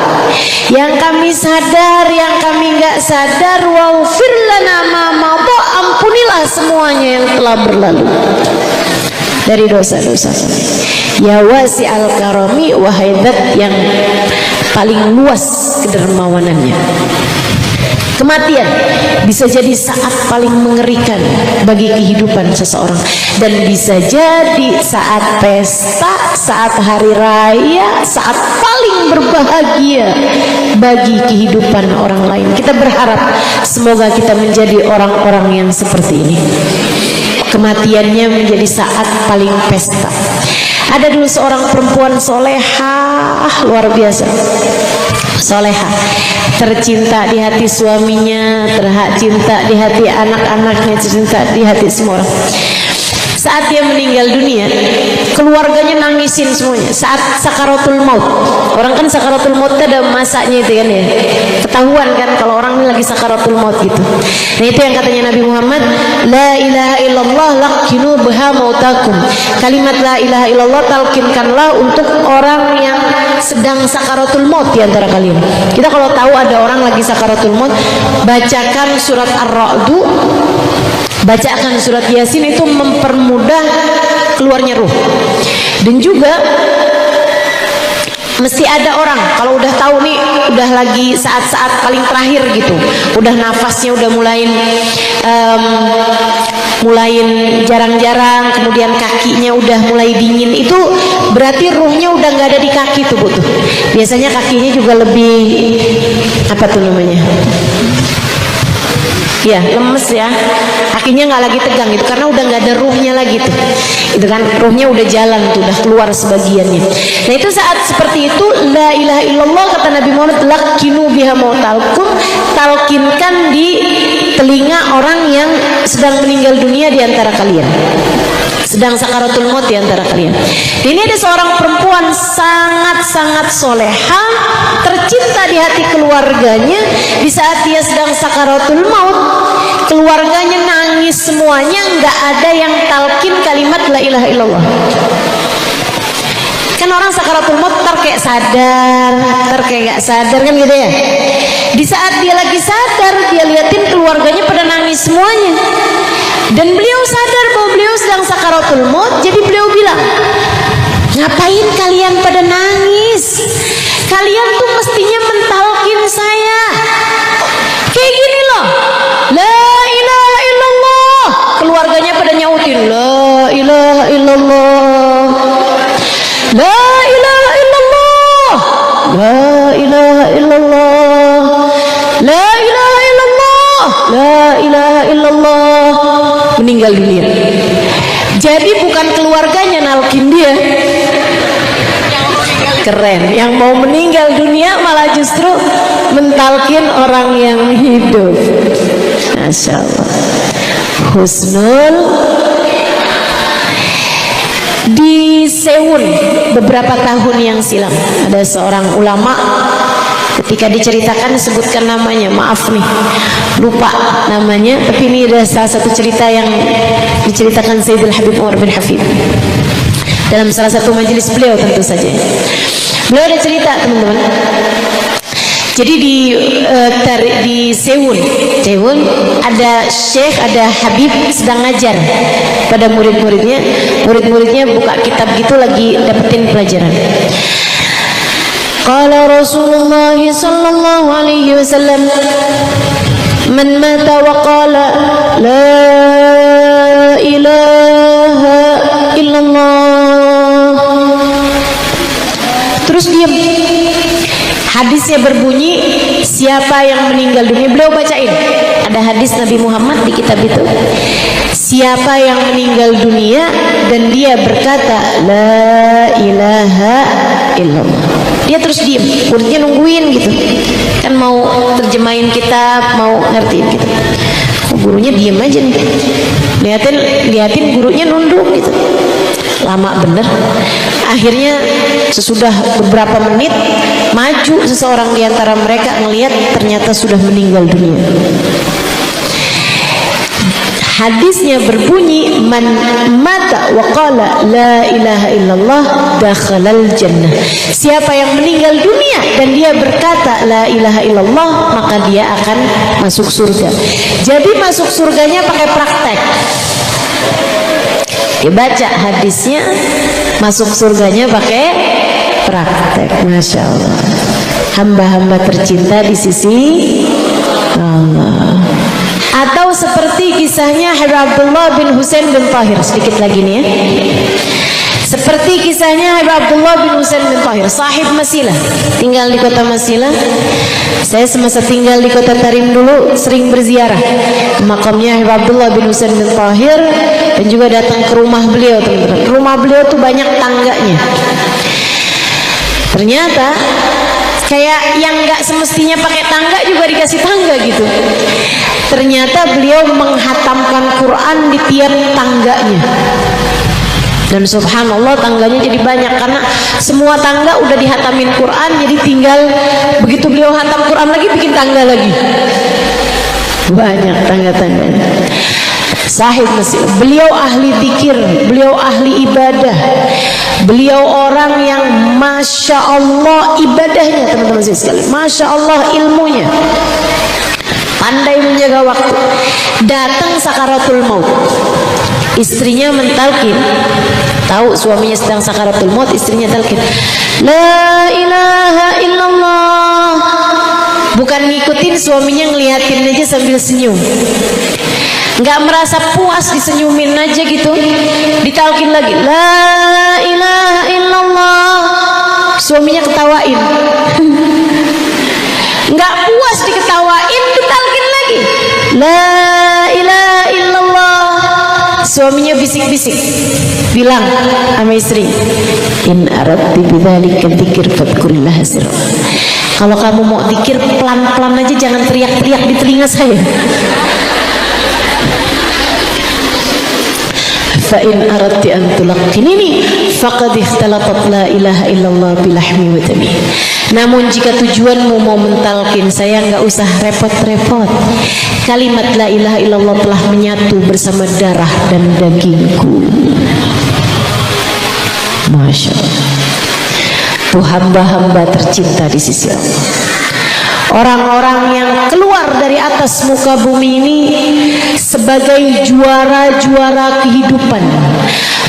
yang kami sadar, yang kami nggak sadar, waghfir lana ma madha, ampunilah semuanya yang telah berlalu dari dosa-dosa kami. Ya wasi'al karami, wahai zat yang paling luas kedermawanannya. Kematian bisa jadi saat paling mengerikan bagi kehidupan seseorang, dan bisa jadi saat pesta, saat hari raya, saat paling berbahagia bagi kehidupan orang lain. Kita berharap semoga kita menjadi orang-orang yang seperti ini. Kematiannya menjadi saat paling pesta. Ada dulu seorang perempuan solehah, luar biasa, solehah, tercinta di hati suaminya, tercinta di hati anak-anaknya, tercinta di hati semua orang. saat dia meninggal dunia, keluarganya nangisin semuanya saat sakaratul maut. Orang kan sakaratul maut ada masanya itu kan ya, ketahuan kan kalau orang ini lagi sakaratul maut gitu. Nah itu yang katanya Nabi Muhammad, la ilaha illallah laqinu biha mautakum. Kalimat la ilaha illallah talkinkanlah untuk orang yang sedang sakaratul maut di antara kalian. Kita kalau tahu ada orang lagi sakaratul maut, bacakan surat Ar-Ra'd, bacakan surat Yasin, itu mempermudah keluarnya ruh. Dan juga mesti ada orang kalau udah tahu nih udah lagi saat-saat paling terakhir gitu, udah nafasnya udah mulain jarang-jarang, kemudian kakinya udah mulai dingin, itu berarti ruhnya udah nggak ada di kaki tuh Bu tuh. Biasanya kakinya juga lebih apa tuh namanya? Ya lemes ya, kakinya nggak lagi tegang gitu karena udah nggak ada ruhnya lagi tuh, itu kan ruhnya udah jalan tuh, udah keluar sebagiannya. Nah itu saat seperti itu, la ilaha illallah kata Nabi Muhammad, laqinu biha mautalkum, talkinkan di telinga orang yang sedang meninggal dunia di antara kalian, sedang sakaratul maut di antara kalian. Ini ada seorang perempuan sangat-sangat soleha, tercinta di hati keluarganya. Di saat dia sedang sakaratul maut, keluarganya nangis semuanya, nggak ada yang talkin kalimat la ilaha illallah. Kan orang sakaratul maut ntar kayak sadar, ntar kayak gak sadar kan gitu ya. Di saat dia lagi sadar, dia liatin keluarganya pada nangis semuanya. Dan beliau sadar bahwa beliau sedang sakaratul maut, jadi beliau bilang, ngapain kalian pada nangis? Kalian tuh mestinya mentalkin saya. Kayak gini loh, la ilaha illallah. Keluarganya pada nyautin, la ilaha illallah, la ilaha illallah, la ilaha illallah, la ilaha illallah, la ilaha illallah. Meninggal dunia. Jadi bukan keluarganya nalkin dia, keren, yang mau meninggal dunia malah justru mentalkin orang yang hidup. Masya Allah. Husnul. Di Seoul beberapa tahun yang silam ada seorang ulama, ketika diceritakan disebutkan namanya, maaf nih lupa namanya, tapi ini ada salah satu cerita yang diceritakan Sayyidul Habib Umar bin Hafid dalam salah satu majelis beliau. Tentu saja beliau ada cerita teman-teman. Jadi di Seoul ada syekh, ada habib sedang ngajar pada murid-muridnya. Murid-muridnya buka kitab gitu lagi dapetin pelajaran. Qala Rasulullah sallallahu alaihi wasallam, man mata wa qala la ilaha illallah. Terus diam. Hadisnya berbunyi, siapa yang meninggal dunia, beliau bacain. Ada hadis Nabi Muhammad di kitab itu. Siapa yang meninggal dunia dan dia berkata la ilaha illallah. Dia terus diam, muridnya nungguin gitu. Kan mau terjemahin kitab, mau ngertiin gitu. Gurunya diam aja nih. Liatin gurunya nunduk gitu. Lama bener. Akhirnya sesudah beberapa menit maju seseorang di antara mereka, ngelihat ternyata sudah meninggal dunia. Hadisnya berbunyi, man mata wa qala la ilaha illallah dakhalal jannah. Siapa yang meninggal dunia dan dia berkata la ilaha illallah, maka dia akan masuk surga. Jadi masuk surganya pakai praktek. Dibaca hadisnya, masuk surganya pakai praktek. Masya Allah. Hamba-hamba tercinta di sisi Allah. Atau seperti kisahnya Habib Abdullah bin Husain bin Tahir. Sedikit lagi nih ya. Seperti kisahnya Habib Abdullah bin Husain bin Tahir, sahib Masilah, tinggal di kota Masilah. Saya semasa tinggal di kota Tarim dulu sering berziarah ke makamnya Habib Abdullah bin Husain bin Tahir, dan juga datang ke rumah beliau teman-teman. Rumah beliau tuh banyak tangganya. Ternyata kayak yang nggak semestinya pakai tangga juga dikasih tangga gitu. Ternyata beliau menghatamkan Quran di tiap tangganya. Dan subhanallah tangganya jadi banyak karena semua tangga udah dihatamin Quran, jadi tinggal begitu beliau hatam Quran lagi bikin tangga lagi. Banyak tangga-tangganya. Sahih Muslim. Beliau ahli zikir, beliau ahli ibadah. Beliau orang yang masya Allah ibadahnya, teman-teman sekalian. Masya Allah ilmunya. Pandai menjaga waktu. Datang sakaratul maut. Istrinya mentalkin, tahu suaminya sedang sakaratul maut, istrinya talkin, la ilaha illallah. Bukan ngikutin suaminya, ngeliatin aja sambil senyum, nggak merasa puas disenyumin aja gitu, ditalkin lagi, la ilaha illallah. Suaminya ketawain. Nggak puas diketawain, ditalkin lagi, la ilaha illallah. Suaminya bisik-bisik bilang sama istri, in aradti bidzalika dzikr fadkurillah sirra. Kalau kamu mau zikir pelan-pelan aja, jangan teriak-teriak di telinga saya. Fa in aradti an tulaqinini faqad ikhtalatat la ilaha illallah bilahmi wa dami. Namun jika tujuanmu mau mentalkin saya, nggak usah repot-repot. Kalimat la ilaha illallah telah menyatu bersama darah dan dagingku. Masya Allah. Tuh hamba-hamba tercinta di sisi Allah. Orang-orang yang keluar dari atas muka bumi ini sebagai juara-juara kehidupan.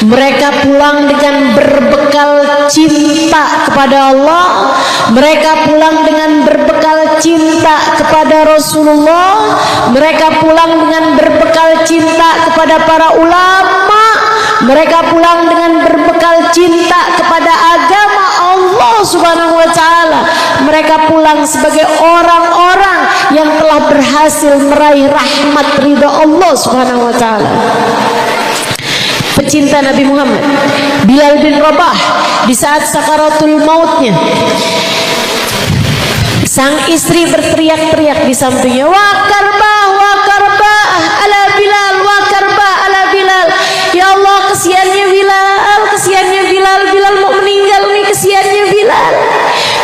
Mereka pulang dengan berbekal cinta kepada Allah. Mereka pulang dengan berbekal cinta kepada Rasulullah. Mereka pulang dengan berbekal cinta kepada para ulama. Mereka pulang dengan berbekal cinta kepada agama Allah Subhanahu wa ta'ala. Mereka pulang sebagai orang-orang yang telah berhasil meraih rahmat ridha Allah Subhanahu wa ta'ala. Pecinta Nabi Muhammad Bilal bin Rabah, di saat sakaratul mautnya, sang istri berteriak-teriak di sampingnya, wa karbah ala Bilal, wa karbah ala Bilal. Ya Allah, kesiannya Bilal, kesiannya Bilal, Bilal mau meninggal nih, kesiannya Bilal.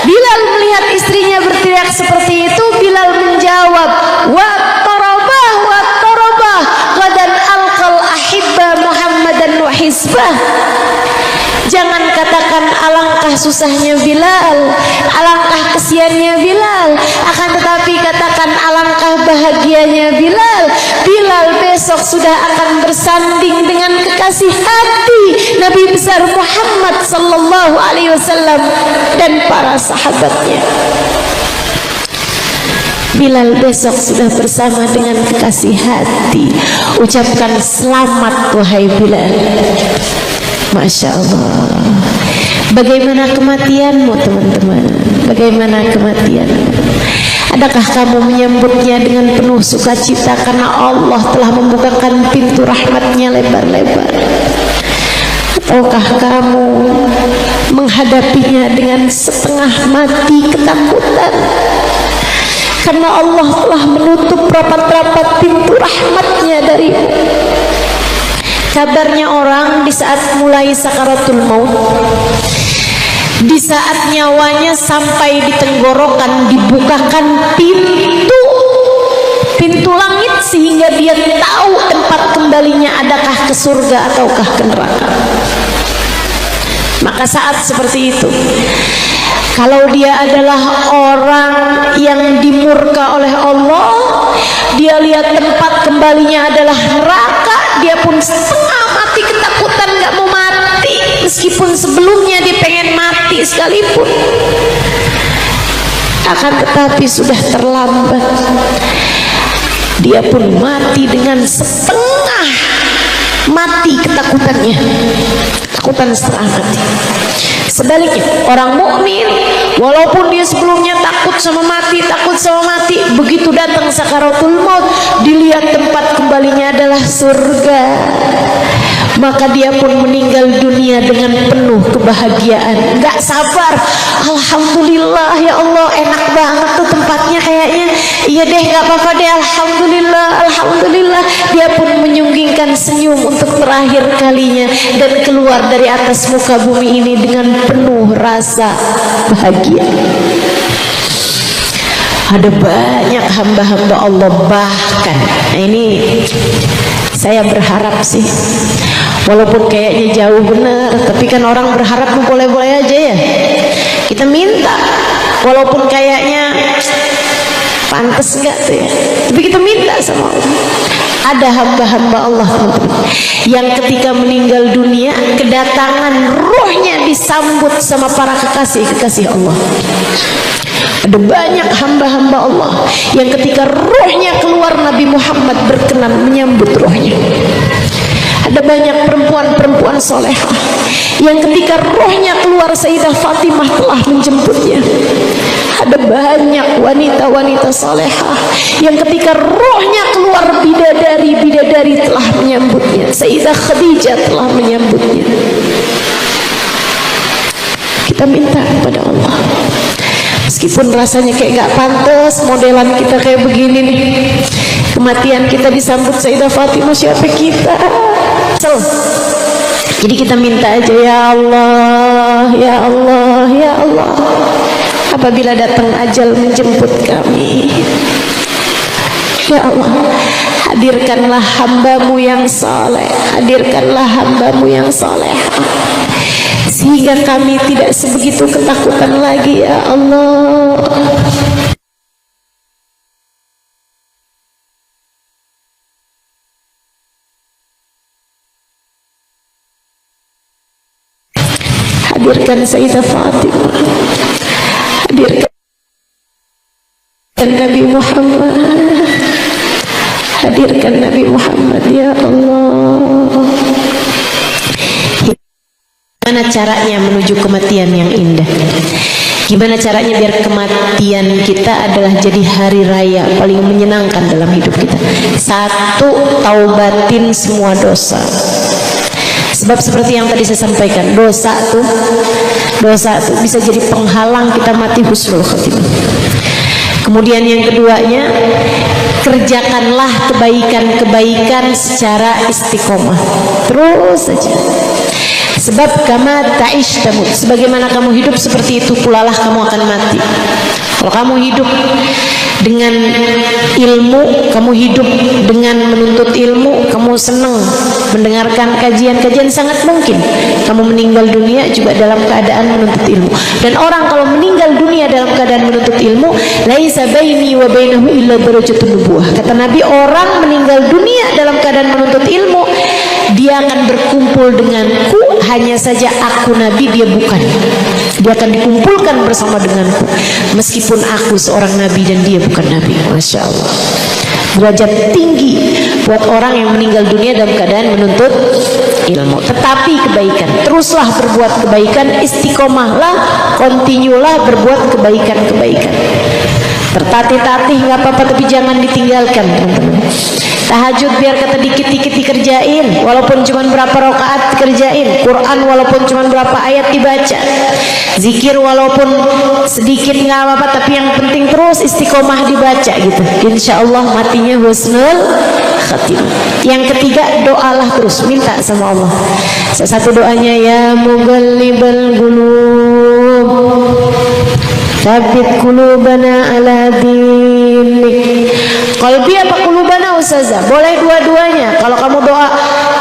Bilal melihat istrinya berteriak seperti itu, Bilal menjawab, wa tarabah qadan alqal ahibba Muhammadan wa hisbah. Jangan katakan alangkah susahnya Bilal, alangkah kesiannya Bilal, akan tetapi katakan alangkah bahagianya Bilal. Bilal besok sudah akan bersanding dengan kekasih hati Nabi besar Muhammad sallallahu alaihi wasallam dan para sahabatnya. Bilal besok sudah bersama dengan kekasih hati. Ucapkan selamat wahai Bilal. Masya Allah. Bagaimana kematianmu teman-teman? Bagaimana kematianmu? Adakah kamu menyambutnya dengan penuh sukacita karena Allah telah membukakan pintu rahmatnya lebar-lebar? Ataukah kamu menghadapinya dengan setengah mati ketakutan? Karena Allah telah menutup rapat-rapat pintu rahmatnya darimu. Kabarnya orang di saat mulai sakaratul maut, di saat nyawanya sampai di tenggorokan, dibukakan pintu langit sehingga dia tahu tempat kembalinya, adakah ke surga ataukah ke neraka. Maka saat seperti itu, kalau dia adalah orang yang dimurka oleh Allah, dia lihat tempat kembalinya adalah neraka, dia pun setengah mati ketakutan, gak mau mati, meskipun sebelumnya dia pengen mati sekalipun. Akan tetapi sudah terlambat, dia pun mati dengan setengah mati ketakutannya, ketakutan setengah mati. Sebaliknya, orang mukmin walaupun dia sebelumnya takut sama mati, begitu datang sakaratul maut, dilihat tempat kembalinya adalah surga, maka dia pun meninggal dunia dengan penuh kebahagiaan. Gak sabar, alhamdulillah ya Allah, enak banget tuh tempatnya kayaknya, Iya deh, nggak apa-apa deh, alhamdulillah, alhamdulillah. Dia pun menyunggingkan senyum untuk terakhir kalinya dan keluar dari atas muka bumi ini dengan penuh rasa bahagia. Ada banyak hamba-hamba Allah, bahkan ini saya berharap sih, walaupun kayaknya jauh benar, tapi kan orang berharap boleh-boleh aja ya. Kita minta, walaupun kayaknya pantas enggak tuh ya, tapi kita minta sama Allah. Ada hamba-hamba Allah teman-teman, yang ketika meninggal dunia, kedatangan ruhnya disambut sama para kekasih-kekasih Allah. Ada banyak hamba-hamba Allah yang ketika ruhnya keluar, Nabi Muhammad berkenan menyambut ruhnya. Ada banyak perempuan-perempuan solehah yang ketika rohnya keluar, Sayyidah Fatimah telah menjemputnya. Ada banyak wanita-wanita solehah yang ketika rohnya keluar, bidadari-bidadari telah menyambutnya. Sayyidah Khadijah telah menyambutnya. Kita minta kepada Allah, meskipun rasanya kayak gak pantas modelan kita kayak begini nih, kematian kita disambut Sayyidah Fatimah, siapa kita? Jadi kita minta aja, ya Allah, ya Allah, ya Allah, apabila datang ajal menjemput kami, ya Allah, hadirkanlah hambamu yang saleh, hadirkanlah hambamu yang saleh, sehingga kami tidak sebegitu ketakutan lagi, ya Allah. Hadirkan Sayyidah Fatimah, hadirkan Nabi Muhammad, hadirkan Nabi Muhammad, ya Allah. Gimana caranya menuju kematian yang indah? Gimana caranya biar kematian kita adalah jadi hari raya paling menyenangkan dalam hidup kita? Satu, taubatin semua dosa. Sebab seperti yang tadi saya sampaikan, dosa tuh bisa jadi penghalang kita mati husnul khotimah. Kemudian yang keduanya, kerjakanlah kebaikan-kebaikan secara istiqomah, terus saja. Sebab kama ta'ish tamut, sebagaimana kamu hidup seperti itu pula lah kamu akan mati. Kalau kamu hidup dengan ilmu, kamu hidup dengan menuntut ilmu, kamu senang mendengarkan kajian-kajian, sangat mungkin kamu meninggal dunia juga dalam keadaan menuntut ilmu. Dan orang kalau meninggal dunia dalam keadaan menuntut ilmu, laisa baini wa bainahu illa darajatun nubuwah. Kata Nabi, orang meninggal dunia dalam keadaan menuntut ilmu, dia akan berkumpul denganku, hanya saja aku Nabi, dia bukan. Dia akan dikumpulkan bersama denganku, meskipun aku seorang Nabi dan dia bukan Nabi. Masya Allah, derajat tinggi buat orang yang meninggal dunia dalam keadaan menuntut ilmu. Tetapi kebaikan, teruslah berbuat kebaikan, istiqomahlah, kontinulah berbuat kebaikan-kebaikan. Tertatih-tatih nggak apa-apa, tapi jangan ditinggalkan, teman-teman. Tahajud biar kata dikit-dikit dikerjain, walaupun cuma berapa rakaat dikerjain. Quran walaupun cuma berapa ayat dibaca. Zikir walaupun sedikit nggak apa-apa, tapi yang penting terus istiqomah dibaca gitu. Insya Allah matinya husnul khatimah. Yang ketiga, doalah terus, minta sama Allah. Salah satu doanya, ya mughallibal qulub, tsabbit qulubana ala dinik. Qalbi apa qulubana ustazah? Boleh dua-duanya. Kalau kamu doa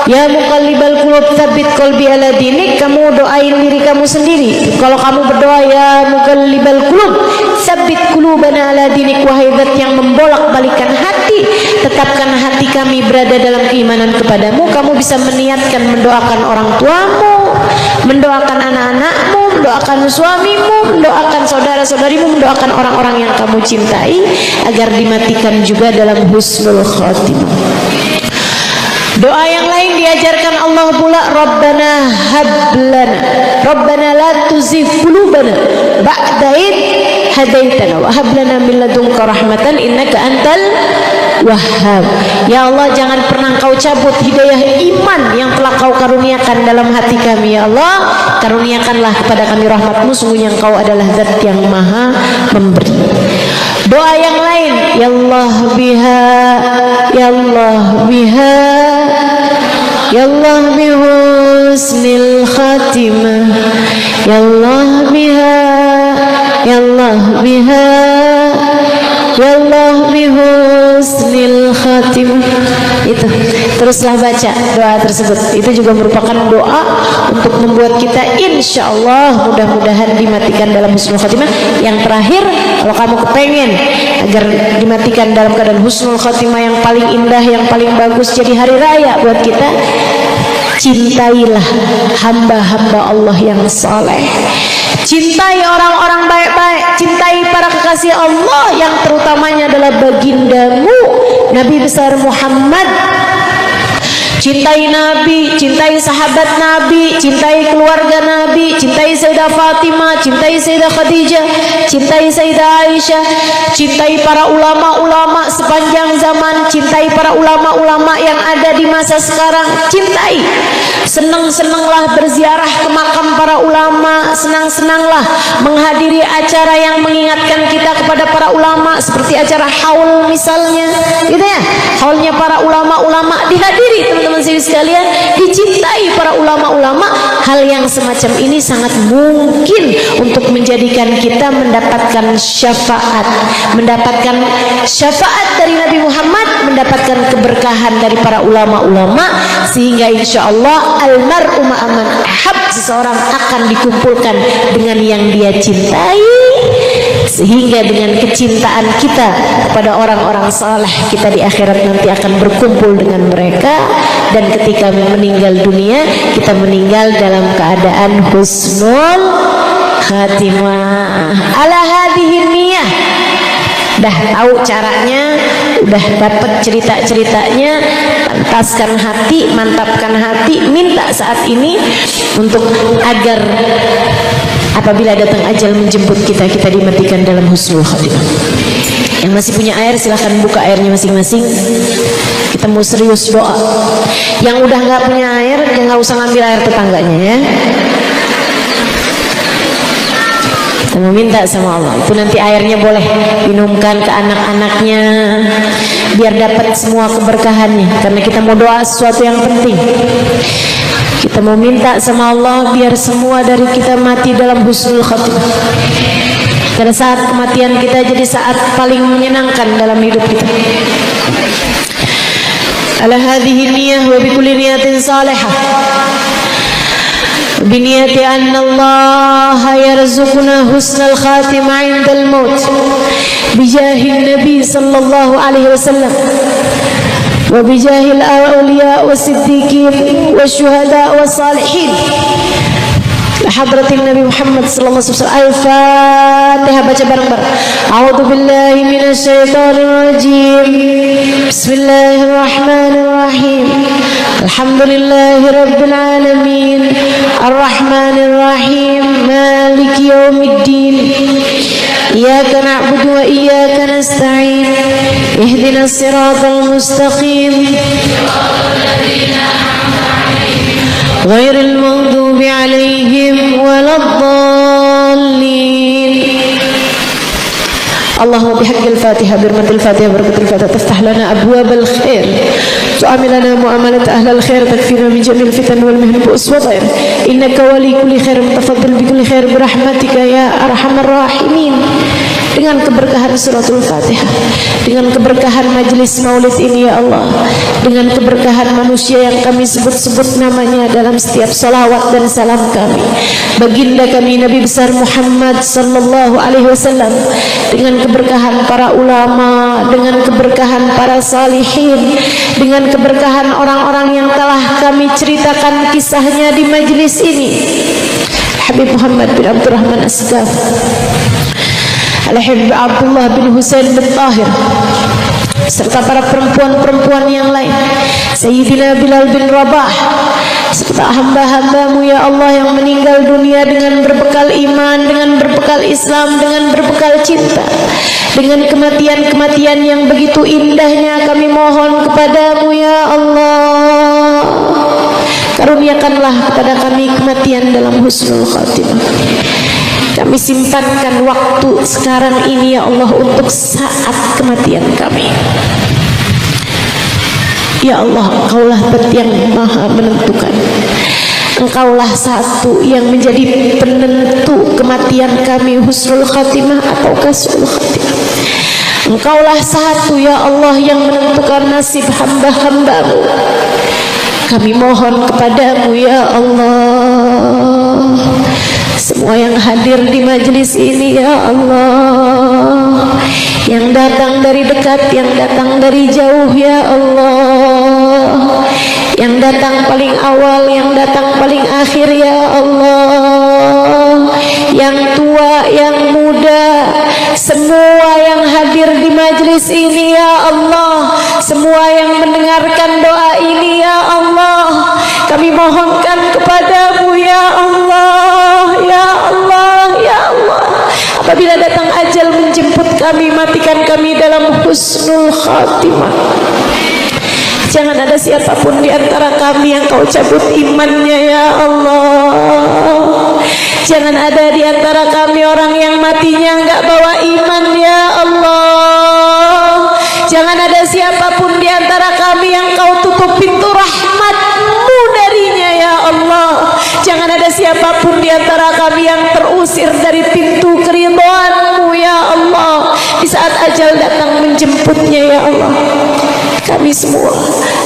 ya muqallibal qulub tsabbit qalbi ala dinik, kamu doain diri kamu sendiri. Kalau kamu berdoa ya muqallibal qulub tsabbit qulubana ala dinik, wahai zat yang membolak-balikan hati, tetapkan hati kami berada dalam keimanan kepadamu. Kamu bisa meniatkan mendoakan orang tuamu, mendoakan anak-anakmu, mendoakan suamimu, mendoakan saudara-saudarimu, mendoakan orang-orang yang kamu cintai agar dimatikan juga dalam husnul khatimah. Doa yang lain diajarkan Allah pula, Rabbana hablana, Rabbana la tuzigh qulubana ba'da id hadaitana wa hab lana min ladunka rahmatan innaka antal wahhab. Ya Allah, jangan pernah Kau cabut hidayah iman yang telah Kau karuniakan dalam hati kami. Ya Allah, karuniakanlah kepada kami rahmat-Mu, sungguhnya Engkau adalah zat yang maha memberi. Doa yang lain ya Allah biha, ya Allah biha, ya Allah bihusnil khatimah, ya Allah biha, ya Allah biha, ya Allah bihusnil khatimah. Itu teruslah baca doa tersebut. Itu juga merupakan doa untuk membuat kita insya Allah mudah-mudahan dimatikan dalam husnul khatimah. Yang terakhir, kalau kamu kepengen agar dimatikan dalam keadaan husnul khatimah yang paling indah, yang paling bagus, jadi hari raya buat kita, cintailah hamba-hamba Allah yang saleh. Cintai orang-orang baik-baik, cintai para kekasih Allah yang terutamanya adalah bagindamu Nabi besar Muhammad. Cintai Nabi, cintai sahabat Nabi, cintai keluarga Nabi, cintai Sayyidah Fatimah, cintai Sayyidah Khadijah, cintai Sayyidah Aisyah, cintai para ulama-ulama sepanjang zaman, cintai para ulama-ulama yang ada di masa sekarang, cintai. Senang-senanglah berziarah ke makam para ulama, senang-senanglah menghadiri acara yang mengingatkan kita kepada para ulama, seperti acara haul misalnya, gitu ya. Haulnya para ulama-ulama dihadiri, teman-teman sekalian, dicintai para ulama-ulama. Hal yang semacam ini sangat mungkin untuk menjadikan kita mendapatkan syafaat, mendapatkan syafaat dari Nabi Muhammad, mendapatkan keberkahan dari para ulama-ulama, sehingga insya Allah almar'u ma'aman ahab, seseorang akan dikumpulkan dengan yang dia cintai, sehingga dengan kecintaan kita kepada orang-orang saleh, kita di akhirat nanti akan berkumpul dengan mereka. Dan ketika meninggal dunia, kita meninggal dalam keadaan husnul khatimah. Ala hadhihi niyah. Dah tahu caranya, udah dapat cerita-ceritanya, pantaskan hati, mantapkan hati, minta saat ini untuk agar apabila datang ajal menjemput kita, kita dimatikan dalam husnul khatimah. Yang masih punya air silahkan buka airnya masing-masing. Kita mau serius doa. Yang udah nggak punya air, ya nggak usah ngambil air tetangganya ya. Kita mau minta sama Allah, itu nanti airnya boleh minumkan ke anak-anaknya, biar dapat semua keberkahannya. Karena kita mau doa sesuatu yang penting. Kita mau minta sama Allah biar semua dari kita mati dalam husnul khatimah. Karena saat kematian kita jadi saat paling menyenangkan dalam hidup kita. Ala hadhihi niyah wa bi kulli niyatin salihah. Bi niyati anna Allah yarzuquna husnal khatimah 'indal maut. Bi jahin Nabi sallallahu alaihi wasallam. Wa bi jahil awliya was-siddiqin wasyuhada was-salihin. Hadratin Nabi Muhammad sallallahu alaihi wasallam. Al-Fatihah, baca bareng-bareng. A'udzu billahi minasyaitonir rajim. Bismillahirrahmanirrahim. Alhamdulillahirabbil alamin. Arrahmanir rahim. Maliki yaumiddin. Iyyaka na'budu wa iyyaka nasta'in. Ihdinas siratal mustaqim. غير المغضوب عليهم ولا الضالين. اللهم بحق الفاتحة برمة الفاتحة بركة الفاتحة تفتح لنا أبواب الخير، تعامل لنا معاملة أهل الخير، تكفينا من جميع الفتن والمهن بؤس وضير. إنك ولي كل خير متفضل بكل خير برحمتك يا أرحم الراحمين. Dengan keberkahan suratul Fatihah, dengan keberkahan majlis maulid ini ya Allah, dengan keberkahan manusia yang kami sebut-sebut namanya dalam setiap salawat dan salam kami, baginda kami Nabi besar Muhammad sallallahu alaihi wasallam, dengan keberkahan para ulama, dengan keberkahan para salihin, dengan keberkahan orang-orang yang telah kami ceritakan kisahnya di majlis ini, Habib Muhammad bin Abdurrahman Asgaf, Al-Habib Abdullah bin Husain bin Tahir, serta para perempuan-perempuan yang lain, Sayyidina Bilal bin Rabah, serta hamba-hambamu ya Allah yang meninggal dunia dengan berbekal iman, dengan berbekal Islam, dengan berbekal cinta, dengan kematian-kematian yang begitu indahnya. Kami mohon kepadamu ya Allah, karuniakanlah kepada kami kematian dalam husnul khatimah. Kami simpankan waktu sekarang ini ya Allah untuk saat kematian kami. Ya Allah, Engkaulah Zat yang maha menentukan. Engkaulah satu yang menjadi penentu kematian kami, husnul khatimah atau su'ul khatimah. Engkaulah satu ya Allah yang menentukan nasib hamba-hambamu. Kami mohon kepadamu ya Allah, semua yang hadir di majelis ini ya Allah, yang datang dari dekat, yang datang dari jauh ya Allah, yang datang paling awal, yang datang paling akhir ya Allah, yang tua, yang muda, semua yang hadir di majelis ini ya Allah, semua yang mendengarkan doa ini ya Allah, kami mohonkan kepadamu ya Allah, ya Allah, ya Allah. Apabila datang ajal menjemput kami, matikan kami dalam husnul khatimah. Jangan ada siapapun di antara kami yang Kau cabut imannya ya Allah. Jangan ada di antara kami orang yang matinya enggak bawa iman ya Allah. Jangan ada siapapun di antara kami yang Kau tutup pintu rahmat-Mu darinya ya Allah. Jangan ada siapapun di antara kami yang terusir dari pintu keridhaan-Mu ya Allah. Di saat ajal datang menjemputnya ya Allah, kami semua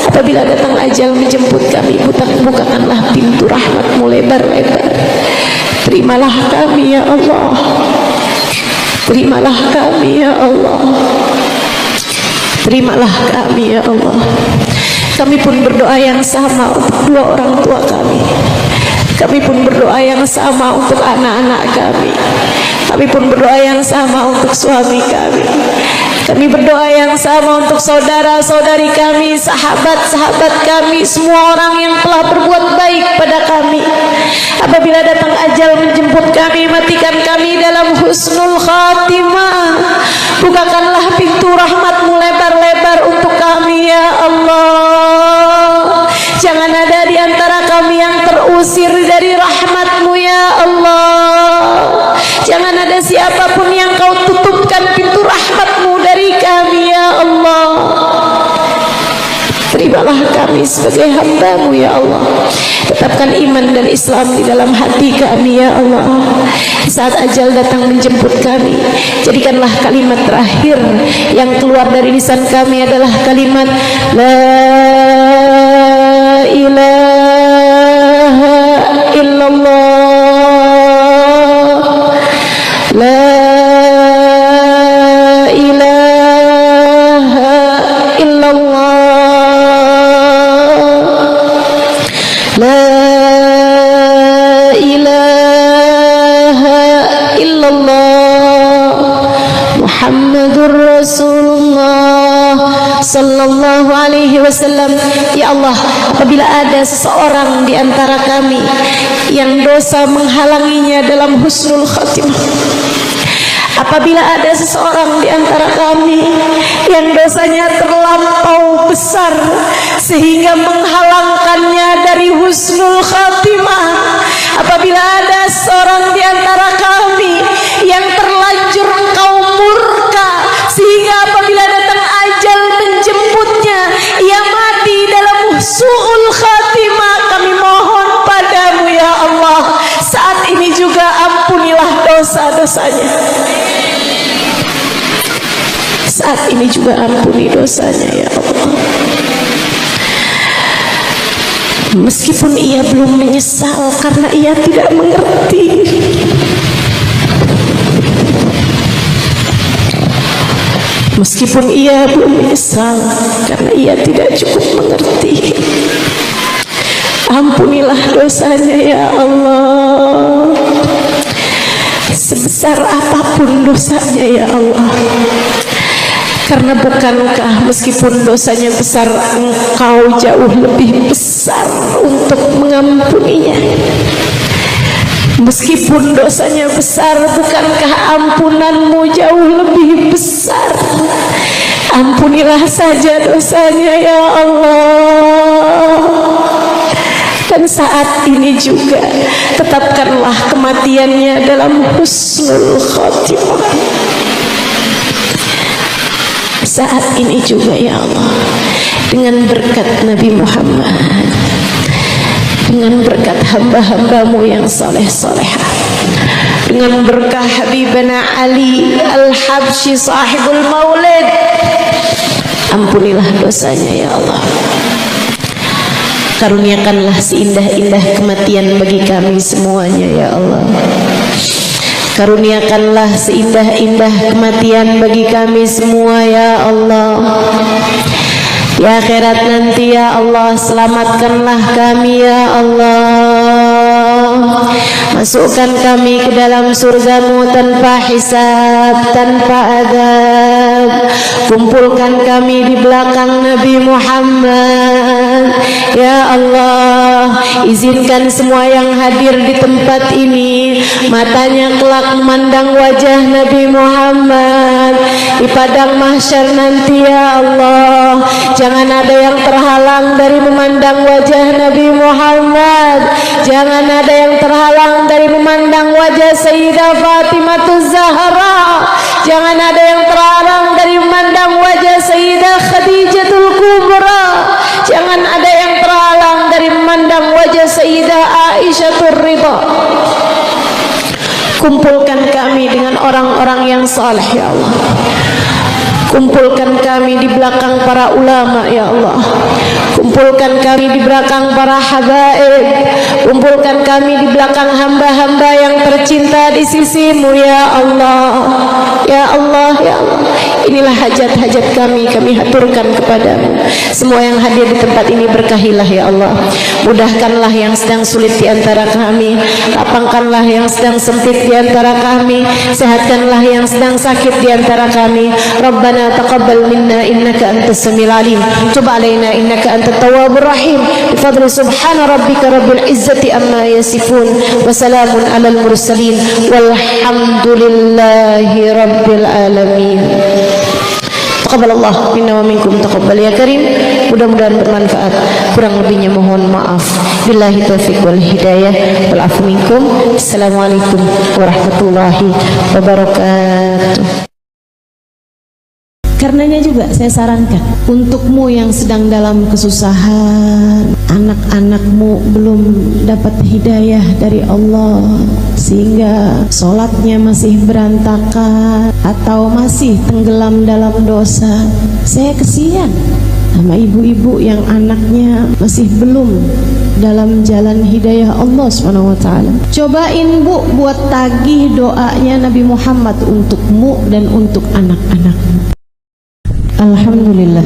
apabila datang ajal menjemput kami, bukakanlah pintu rahmat-Mu lebar-lebar. Terimalah kami ya Allah, terimalah kami ya Allah, terimalah kami ya Allah. Kami pun berdoa yang sama untuk dua orang tua kami. Kami pun berdoa yang sama untuk anak-anak kami. Kami pun berdoa yang sama untuk suami kami. Kami berdoa yang sama untuk saudara-saudari kami, sahabat-sahabat kami, semua orang yang telah berbuat baik pada kami. Apabila datang ajal menjemput kami, matikan kami dalam husnul khatimah. Bukakanlah pintu rahmat-Mu lebar-lebar untuk kami ya Allah. Jangan ada di antara kami yang terusir dari rahmat-Mu ya Allah. Jangan ada siapapun yang Kau tutupkan pintu rahmat-Mu dari kami ya Allah. Terimalah kami sebagai hamba-Mu ya Allah. Tetapkan iman dan Islam di dalam hati kami ya Allah. Saat ajal datang menjemput kami, jadikanlah kalimat terakhir yang keluar dari lisan kami adalah kalimat La ilaha illallah, La ilaha illallah, La ilaha illallah, Muhammadur Rasulullah sallallahu alaihi wasallam. Ya Allah, apabila ada seseorang di antara kami yang dosa menghalanginya dalam husnul khatimah, apabila ada seseorang di antara kami yang dosanya terlampau besar sehingga menghalangkannya dari husnul khatimah, apabila ada seorang di antara kami yang terlanjur Engkau murka sehingga apabila datang ajal menjemputnya ia mati dalam su'ul khatimah, kami mohon padamu ya Allah, saat ini juga ampunilah dosa-dosanya. Saat ini juga ampuni dosanya ya Allah. Meskipun ia belum menyesal karena ia tidak mengerti, meskipun ia belum menyesal karena ia tidak cukup mengerti, ampunilah dosanya ya Allah. Sebesar apapun dosanya ya Allah, karena bukankah meskipun dosanya besar, Engkau jauh lebih besar untuk mengampuninya? Meskipun dosanya besar, bukankah ampunan-Mu jauh lebih besar? Ampunilah saja dosanya ya Allah. Dan saat ini juga tetapkanlah kematiannya dalam husnul khatimah. Saat ini juga ya Allah, dengan berkat Nabi Muhammad, dengan berkat hamba-hambamu yang saleh-salehah, dengan berkah Habibana Ali Al-Habsyi sahibul maulid, ampunilah dosanya ya Allah. Karuniakanlah seindah-indah kematian bagi kami semuanya ya Allah. Karuniakanlah seindah-indah kematian bagi kami semua ya Allah. Di akhirat nanti ya Allah, selamatkanlah kami ya Allah. Masukkan kami ke dalam surgamu tanpa hisab, tanpa adab. Kumpulkan kami di belakang Nabi Muhammad ya Allah. Izinkan semua yang hadir di tempat ini matanya kelak memandang wajah Nabi Muhammad di padang mahsyar nanti ya Allah. Jangan ada yang terhalang dari memandang wajah Nabi Muhammad. Jangan ada yang terhalang dari memandang wajah Sayyidah Fatimah Zahra. Jangan ada yang terhalang dari memandang wajah Sayyidah Khadijatul Kubra. Jangan ada yang terhalang dari memandang wajah Sayyidah Aisyatul Ridha. Kumpulkan kami dengan orang-orang yang saleh ya Allah. Kumpulkan kami di belakang para ulama ya Allah. Kumpulkan kami di belakang para habaib. Kumpulkan kami di belakang hamba-hamba yang tercinta di sisimu ya Allah. Ya Allah, ya Allah. Inilah hajat-hajat kami haturkan kepadamu. Semua yang hadir di tempat ini berkahilah ya Allah. Mudahkanlah yang sedang sulit di antara kami. Lapangkanlah yang sedang sempit di antara kami. Sehatkanlah yang sedang sakit di antara kami. Rabbana taqabbal minna innaka antas samiul alim. Tub alaina innaka antat tawwabur rahim. Bifadli subhana rabbika rabbil izzati amma yasifun wa salamun alal mursalin walhamdulillahi rabbil alamin. Taqabbalallah minna wa minkum taqabbal ya karim. Mudah-mudahan bermanfaat. Kurang lebihnya mohon maaf. Billahi taufiq wal hidayah wal afu minkum. Assalamualaikum warahmatullahi wabarakatuh. Karenanya juga saya sarankan untukmu yang sedang dalam kesusahan, anak-anakmu belum dapat hidayah dari Allah sehingga sholatnya masih berantakan atau masih tenggelam dalam dosa. Saya kesian sama ibu-ibu yang anaknya masih belum dalam jalan hidayah Allah SWT. Cobain bu buat tagih doanya Nabi Muhammad untukmu dan untuk anak-anakmu. Alhamdulillah.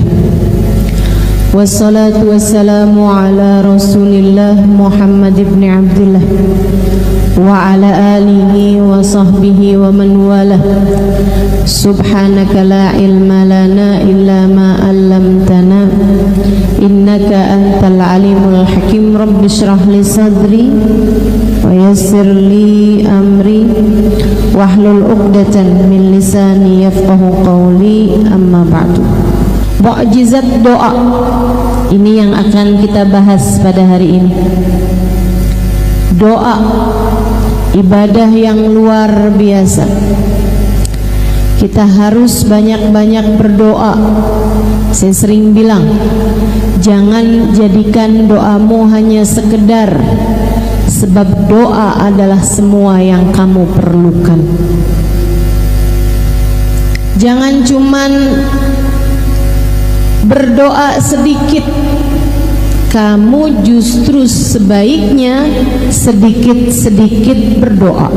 Wassalatu wassalamu ala Rasulillah Muhammad ibn Abdullah wa ala alihi wa sahbihi wa man walah. Subhanaka la ilma lana illa ma 'allamtana innaka antal alimul hakim. Rabbi shrah li sadri wa yassir li amri wahlul 'uqdatan min lisani yafqahu qawli. Amma ba'du. Mukjizat doa ini yang akan kita bahas pada hari ini. Doa ibadah yang luar biasa. Kita harus banyak-banyak berdoa. Saya sering bilang, jangan jadikan doamu hanya sekedar, sebab doa adalah semua yang kamu perlukan. Jangan cuman berdoa sedikit. Kamu justru sebaiknya sedikit-sedikit berdoa.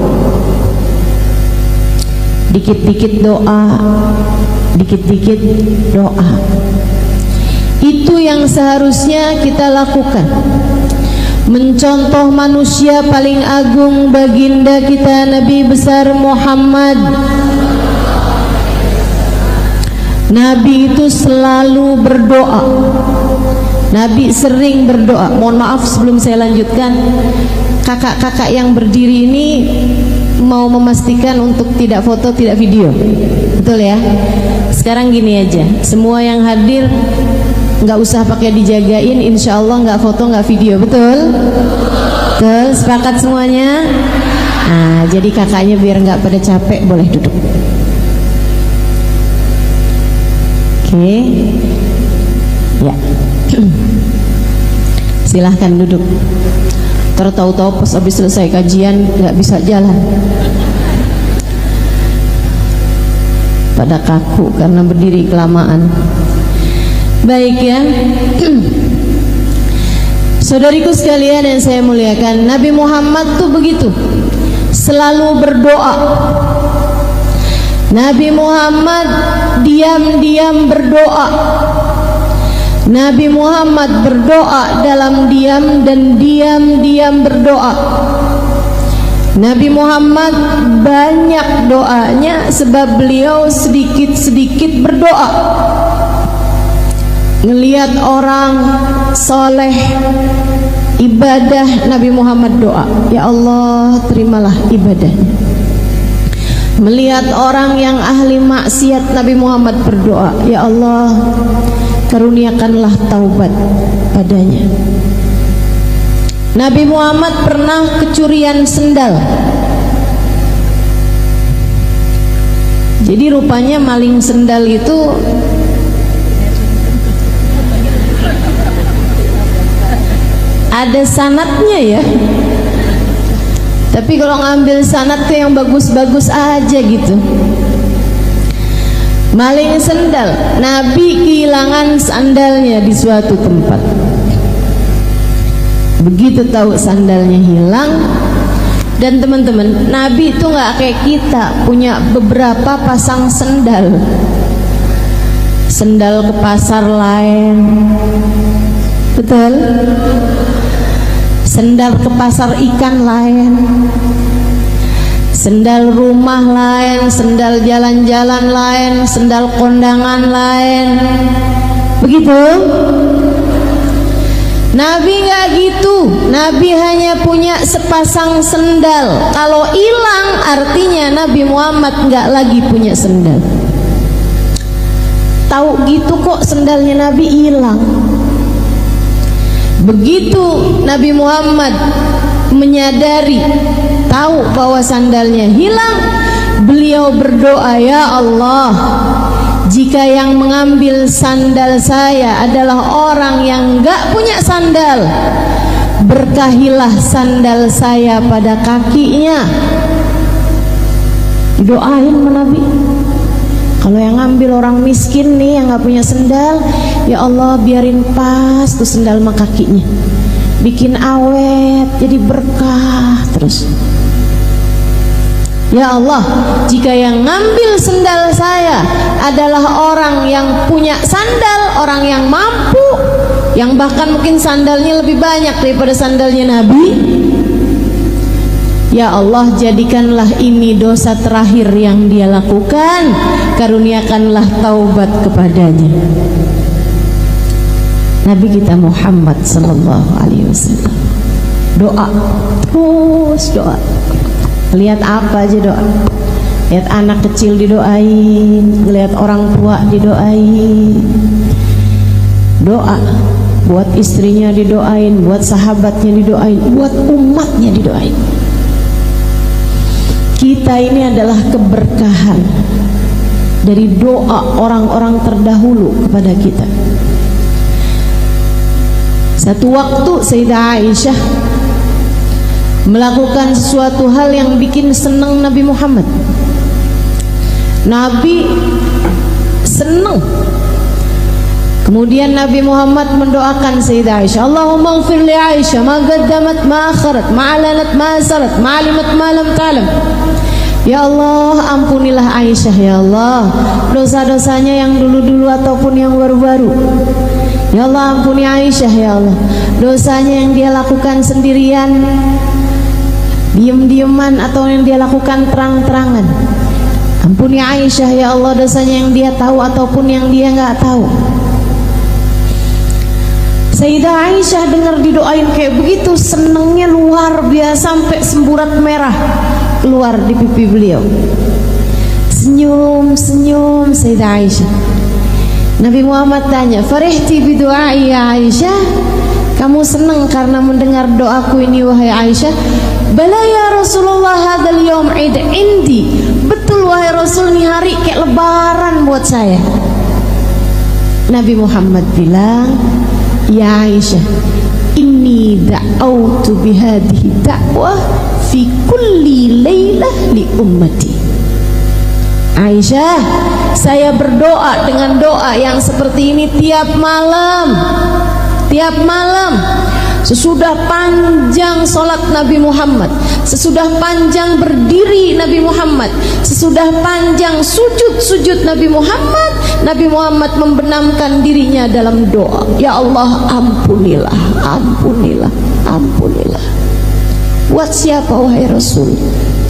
Dikit-dikit doa, dikit-dikit doa. Itu yang seharusnya kita lakukan. Mencontoh manusia paling agung, baginda kita Nabi besar Muhammad. Nabi itu selalu berdoa. Nabi sering berdoa. Mohon maaf sebelum saya lanjutkan, kakak-kakak yang berdiri ini mau memastikan untuk tidak foto, tidak video. Betul ya? Sekarang gini aja, semua yang hadir nggak usah pakai dijagain, insya Allah nggak foto nggak video, betul? Betul, sepakat semuanya? Nah, jadi kakaknya biar nggak pada capek boleh duduk. Oke, ya. Silahkan duduk. Tahu-tahu pas habis selesai kajian nggak bisa jalan, pada kaku karena berdiri kelamaan. Baik ya. Saudariku sekalian yang saya muliakan, Nabi Muhammad tuh begitu, selalu berdoa. Nabi Muhammad diam-diam berdoa. Nabi Muhammad berdoa dalam diam dan diam-diam berdoa. Nabi Muhammad banyak doanya sebab beliau sedikit-sedikit berdoa. Ngelihat orang soleh ibadah, Nabi Muhammad doa, ya Allah terimalah ibadahnya. Melihat orang yang ahli maksiat, Nabi Muhammad berdoa, ya Allah karuniakanlah taubat padanya. Nabi Muhammad pernah kecurian sendal. Jadi rupanya maling sendal itu ada sanadnya ya. Tapi kalau ngambil sanad tuh yang bagus-bagus aja gitu. Maling sendal, Nabi kehilangan sandalnya di suatu tempat. Begitu tahu sandalnya hilang, dan teman-teman, Nabi itu nggak kayak kita punya beberapa pasang sendal. Sendal ke pasar lain, betul? Sendal ke pasar ikan lain, sendal rumah lain, sendal jalan-jalan lain, sendal kondangan lain. Begitu? Nabi nggak gitu. Nabi hanya punya sepasang sendal. Kalau hilang artinya Nabi Muhammad nggak lagi punya sendal. Tahu gitu kok sendalnya Nabi hilang. Begitu Nabi Muhammad menyadari, tahu bahwa sandalnya hilang, beliau berdoa, ya Allah, jika yang mengambil sandal saya adalah orang yang enggak punya sandal, berkahilah sandal saya pada kakinya. Doain Nabi. Kalau yang ngambil orang miskin nih yang nggak punya sendal, ya Allah biarin pas tuh sendal sama kakinya, bikin awet jadi berkah terus. Ya Allah, jika yang ngambil sendal saya adalah orang yang punya sandal, orang yang mampu, yang bahkan mungkin sandalnya lebih banyak daripada sandalnya Nabi, ya Allah jadikanlah ini dosa terakhir yang dia lakukan, karuniakanlah taubat kepadanya. Nabi kita Muhammad sallallahu alaihi wasallam doa, terus doa. Lihat apa aja doa. Lihat anak kecil didoain, lihat orang tua didoain. Doa buat istrinya didoain, buat sahabatnya didoain, buat umatnya didoain. Kita ini adalah keberkahan dari doa orang-orang terdahulu kepada kita. Satu waktu Sayyidah Aisyah melakukan sesuatu hal yang bikin senang Nabi Muhammad. Nabi senang. Kemudian Nabi Muhammad mendoakan Sayyidah Aisyah, Allahumma ighfir li Aisyah ma qaddamat ma akharat ma alanat ma asarat ma alimat ma lam ta'lam. Ya Allah, ampunilah Aisyah ya Allah, dosa-dosanya yang dulu-dulu ataupun yang baru-baru. Ya Allah, ampuni Aisyah ya Allah, dosanya yang dia lakukan sendirian, diem-dieman, atau yang dia lakukan terang-terangan. Ampuni Aisyah ya Allah, dosanya yang dia tahu ataupun yang dia nggak tahu. Sayyidah Aisyah dengar didoain kayak begitu, senengnya luar biasa sampai semburat merah keluar di pipi beliau. Senyum-senyum Sayyidah Aisyah. Nabi Muhammad tanya, "Farihti bidu'ai ya Aisyah? Kamu senang karena mendengar doaku ini wahai Aisyah?" "Bala ya Rasulullah, hadzal yaum id indi." Betul wahai Rasul, ini hari kayak lebaran buat saya. Nabi Muhammad bilang, "Ya Aisyah, inni da'autu bihadhihi da'wah fi kulli lailah li ummati." Aisyah, saya berdoa dengan doa yang seperti ini tiap malam. Tiap malam, sesudah panjang solat Nabi Muhammad, sesudah panjang berdiri Nabi Muhammad, sesudah panjang sujud Nabi Muhammad membenamkan dirinya dalam doa. Ya Allah, ampunilah, ampunilah, ampunilah. Buat siapa wahai Rasul?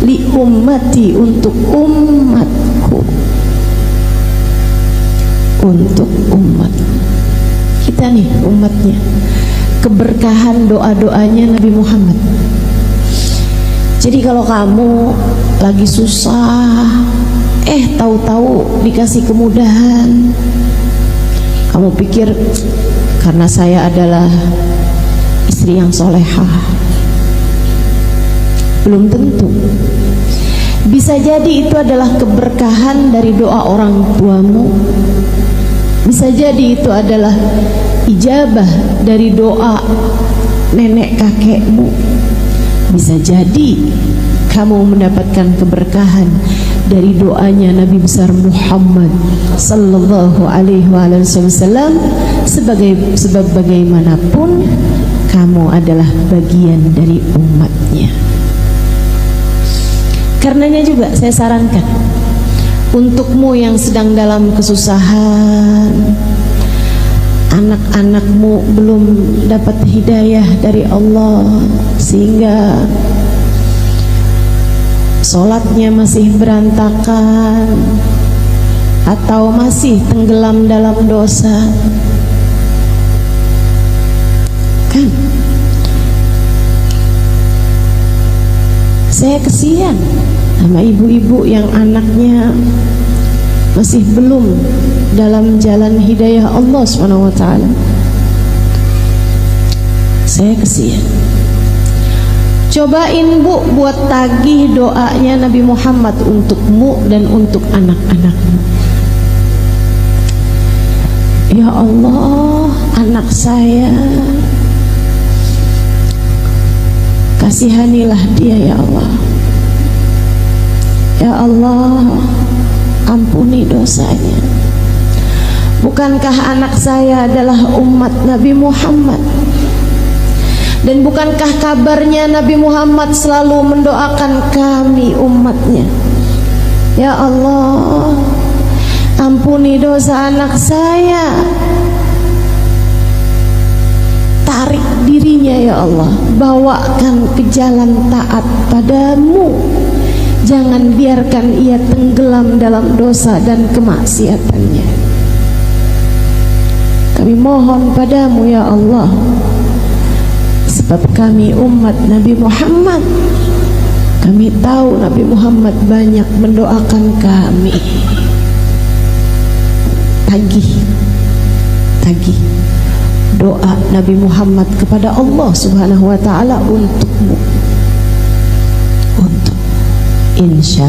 Li ummati, untuk umatku. Untuk umat kita nih, umatnya. Keberkahan doa-doanya Nabi Muhammad. Jadi kalau kamu lagi susah, tahu-tahu dikasih kemudahan, kamu pikir karena saya adalah istri yang solehah. Belum tentu. Bisa jadi itu adalah keberkahan dari doa orang tuamu. Bisa jadi itu adalah ijabah dari doa nenek kakekmu. Bisa jadi kamu mendapatkan keberkahan dari doanya Nabi besar Muhammad sallallahu alaihi wasallam. Sebab bagaimanapun kamu adalah bagian dari umatnya. Karenanya juga saya sarankan untukmu yang sedang dalam kesusahan, anak-anakmu belum dapat hidayah dari Allah sehingga sholatnya masih berantakan atau masih tenggelam dalam dosa, kan saya kesian sama ibu-ibu yang anaknya masih belum dalam jalan hidayah Allah SWT. Saya kesian. Cobain Bu buat tagih doanya Nabi Muhammad untukmu dan untuk anak-anakmu. Ya Allah, anak saya, kasihanilah dia ya Allah. Ya Allah, ampuni dosanya. Bukankah anak saya adalah umat Nabi Muhammad? Dan bukankah kabarnya Nabi Muhammad selalu mendoakan kami umatnya? Ya Allah, ampuni dosa anak saya. Tarik dirinya ya Allah, bawakan ke jalan taat padamu. Jangan biarkan ia tenggelam dalam dosa dan kemaksiatannya. Kami mohon padamu ya Allah, sebab kami umat Nabi Muhammad. Kami tahu Nabi Muhammad banyak mendoakan kami. Tagih doa Nabi Muhammad kepada Allah Subhanahu wa ta'ala untukmu. Insya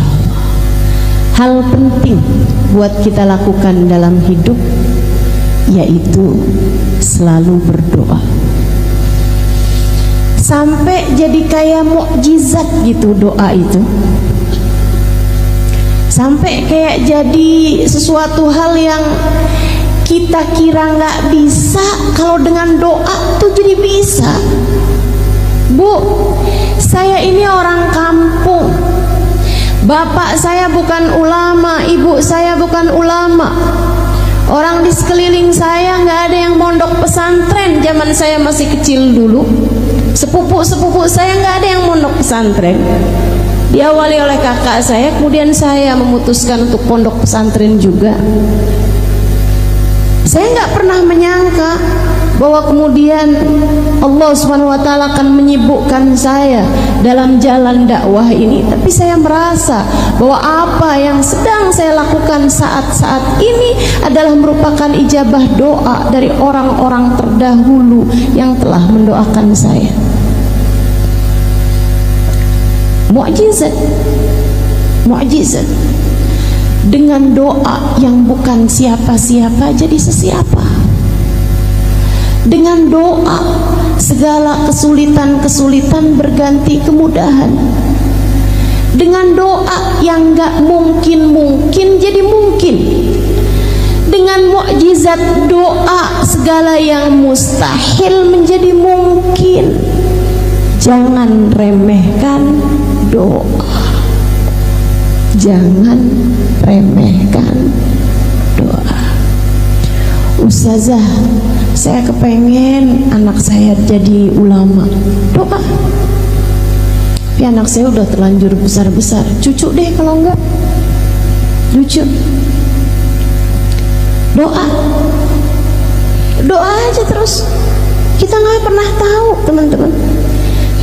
Allah. Hal penting buat kita lakukan dalam hidup yaitu selalu berdoa. Sampai jadi kayak mukjizat gitu doa itu. Sampai kayak jadi sesuatu hal yang kita kira nggak bisa, kalau dengan doa tuh jadi bisa. Bu, saya ini orang kampung. Bapak saya bukan ulama, ibu saya bukan ulama. Orang di sekeliling saya nggak ada yang mondok pesantren zaman saya masih kecil dulu. Sepupu-sepupu saya nggak ada yang mondok pesantren. Diawali oleh kakak saya, kemudian saya memutuskan untuk pondok pesantren juga. Saya nggak pernah menyangka bahwa kemudian Allah Subhanahu wa taala akan menyibukkan saya dalam jalan dakwah ini, tapi saya merasa bahwa apa yang sedang saya lakukan saat-saat ini adalah merupakan ijabah doa dari orang-orang terdahulu yang telah mendoakan saya. Mukjizat, mukjizat. Dengan doa yang bukan siapa-siapa jadi sesiapa. Dengan doa segala kesulitan-kesulitan berganti kemudahan. Dengan doa yang gak mungkin jadi mungkin. Dengan mukjizat doa segala yang mustahil menjadi mungkin. Jangan remehkan doa. Jangan remehkan doa. Ustazah, saya kepengen anak saya jadi ulama. Doa. Tapi anak saya udah terlanjur besar-besar. Cucu deh kalau enggak. Lucu. Doa. Doa aja terus. Kita nggak pernah tahu, teman-teman,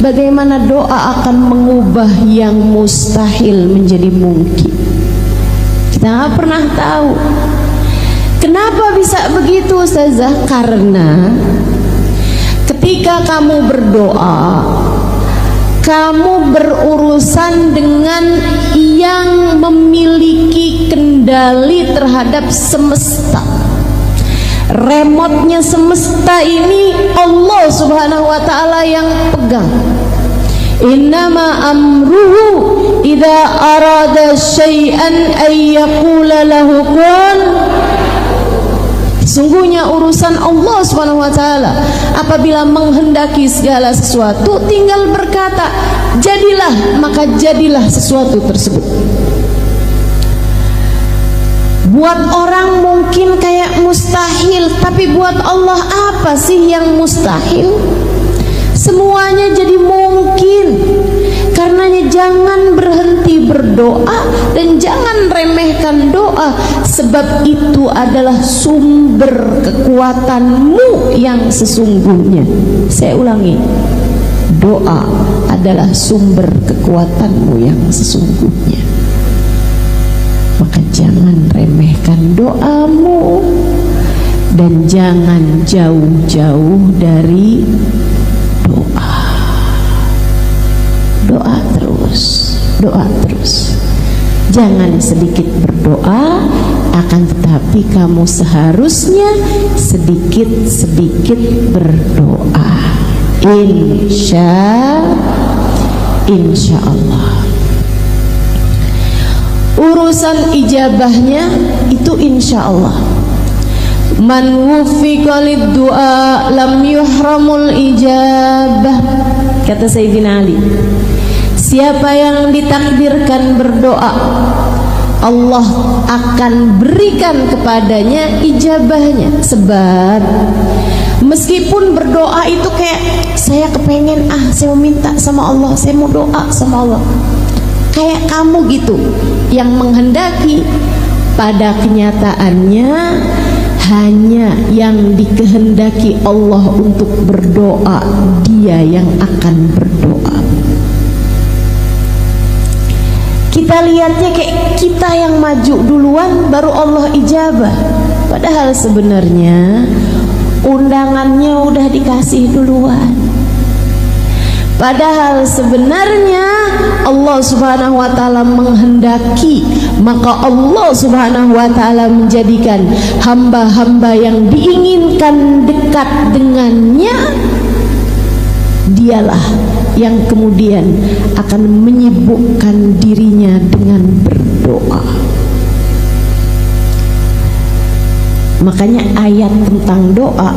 bagaimana doa akan mengubah yang mustahil menjadi mungkin. Kita nggak pernah tahu. Kenapa bisa begitu, Ustazah? Karena ketika kamu berdoa, kamu berurusan dengan yang memiliki kendali terhadap semesta. Remote-nya semesta ini Allah Subhanahu wa taala yang pegang. Innama amruhu idza arada syai'an ay yaqula lahu kun. Sungguhnya urusan Allah Subhanahu wa taala apabila menghendaki segala sesuatu tinggal berkata jadilah, maka jadilah sesuatu tersebut. Buat orang mungkin kayak mustahil, tapi buat Allah apa sih yang mustahil? Semuanya jadi mungkin. Karenanya jangan berhenti berdoa dan jangan remehkan doa, sebab itu adalah sumber kekuatanmu yang sesungguhnya. Saya ulangi, doa adalah sumber kekuatanmu yang sesungguhnya. Maka jangan remehkan doamu dan jangan jauh-jauh dari doa. Doa terus, doa terus. Jangan sedikit berdoa, akan tetapi kamu seharusnya sedikit-sedikit berdoa. Insya Allah. Urusan ijabahnya itu insya Allah. Man wufiqa lid-du'a lam yuhramul ijabah, kata Sayyidina Ali. Siapa yang ditakdirkan berdoa, Allah akan berikan kepadanya ijabahnya. Sebab meskipun berdoa itu kayak saya kepengen, saya mau minta sama Allah, saya mau doa sama Allah, kayak kamu gitu yang menghendaki, pada kenyataannya hanya yang dikehendaki Allah untuk berdoa, dia yang akan berdoa. Kita lihatnya kayak kita yang maju duluan baru Allah ijabah, padahal sebenarnya undangannya udah dikasih duluan. Padahal sebenarnya Allah Subhanahu wa taala menghendaki, maka Allah Subhanahu wa taala menjadikan hamba-hamba yang diinginkan dekat dengannya, dialah yang kemudian akan menyibukkan dirinya dengan berdoa. Makanya ayat tentang doa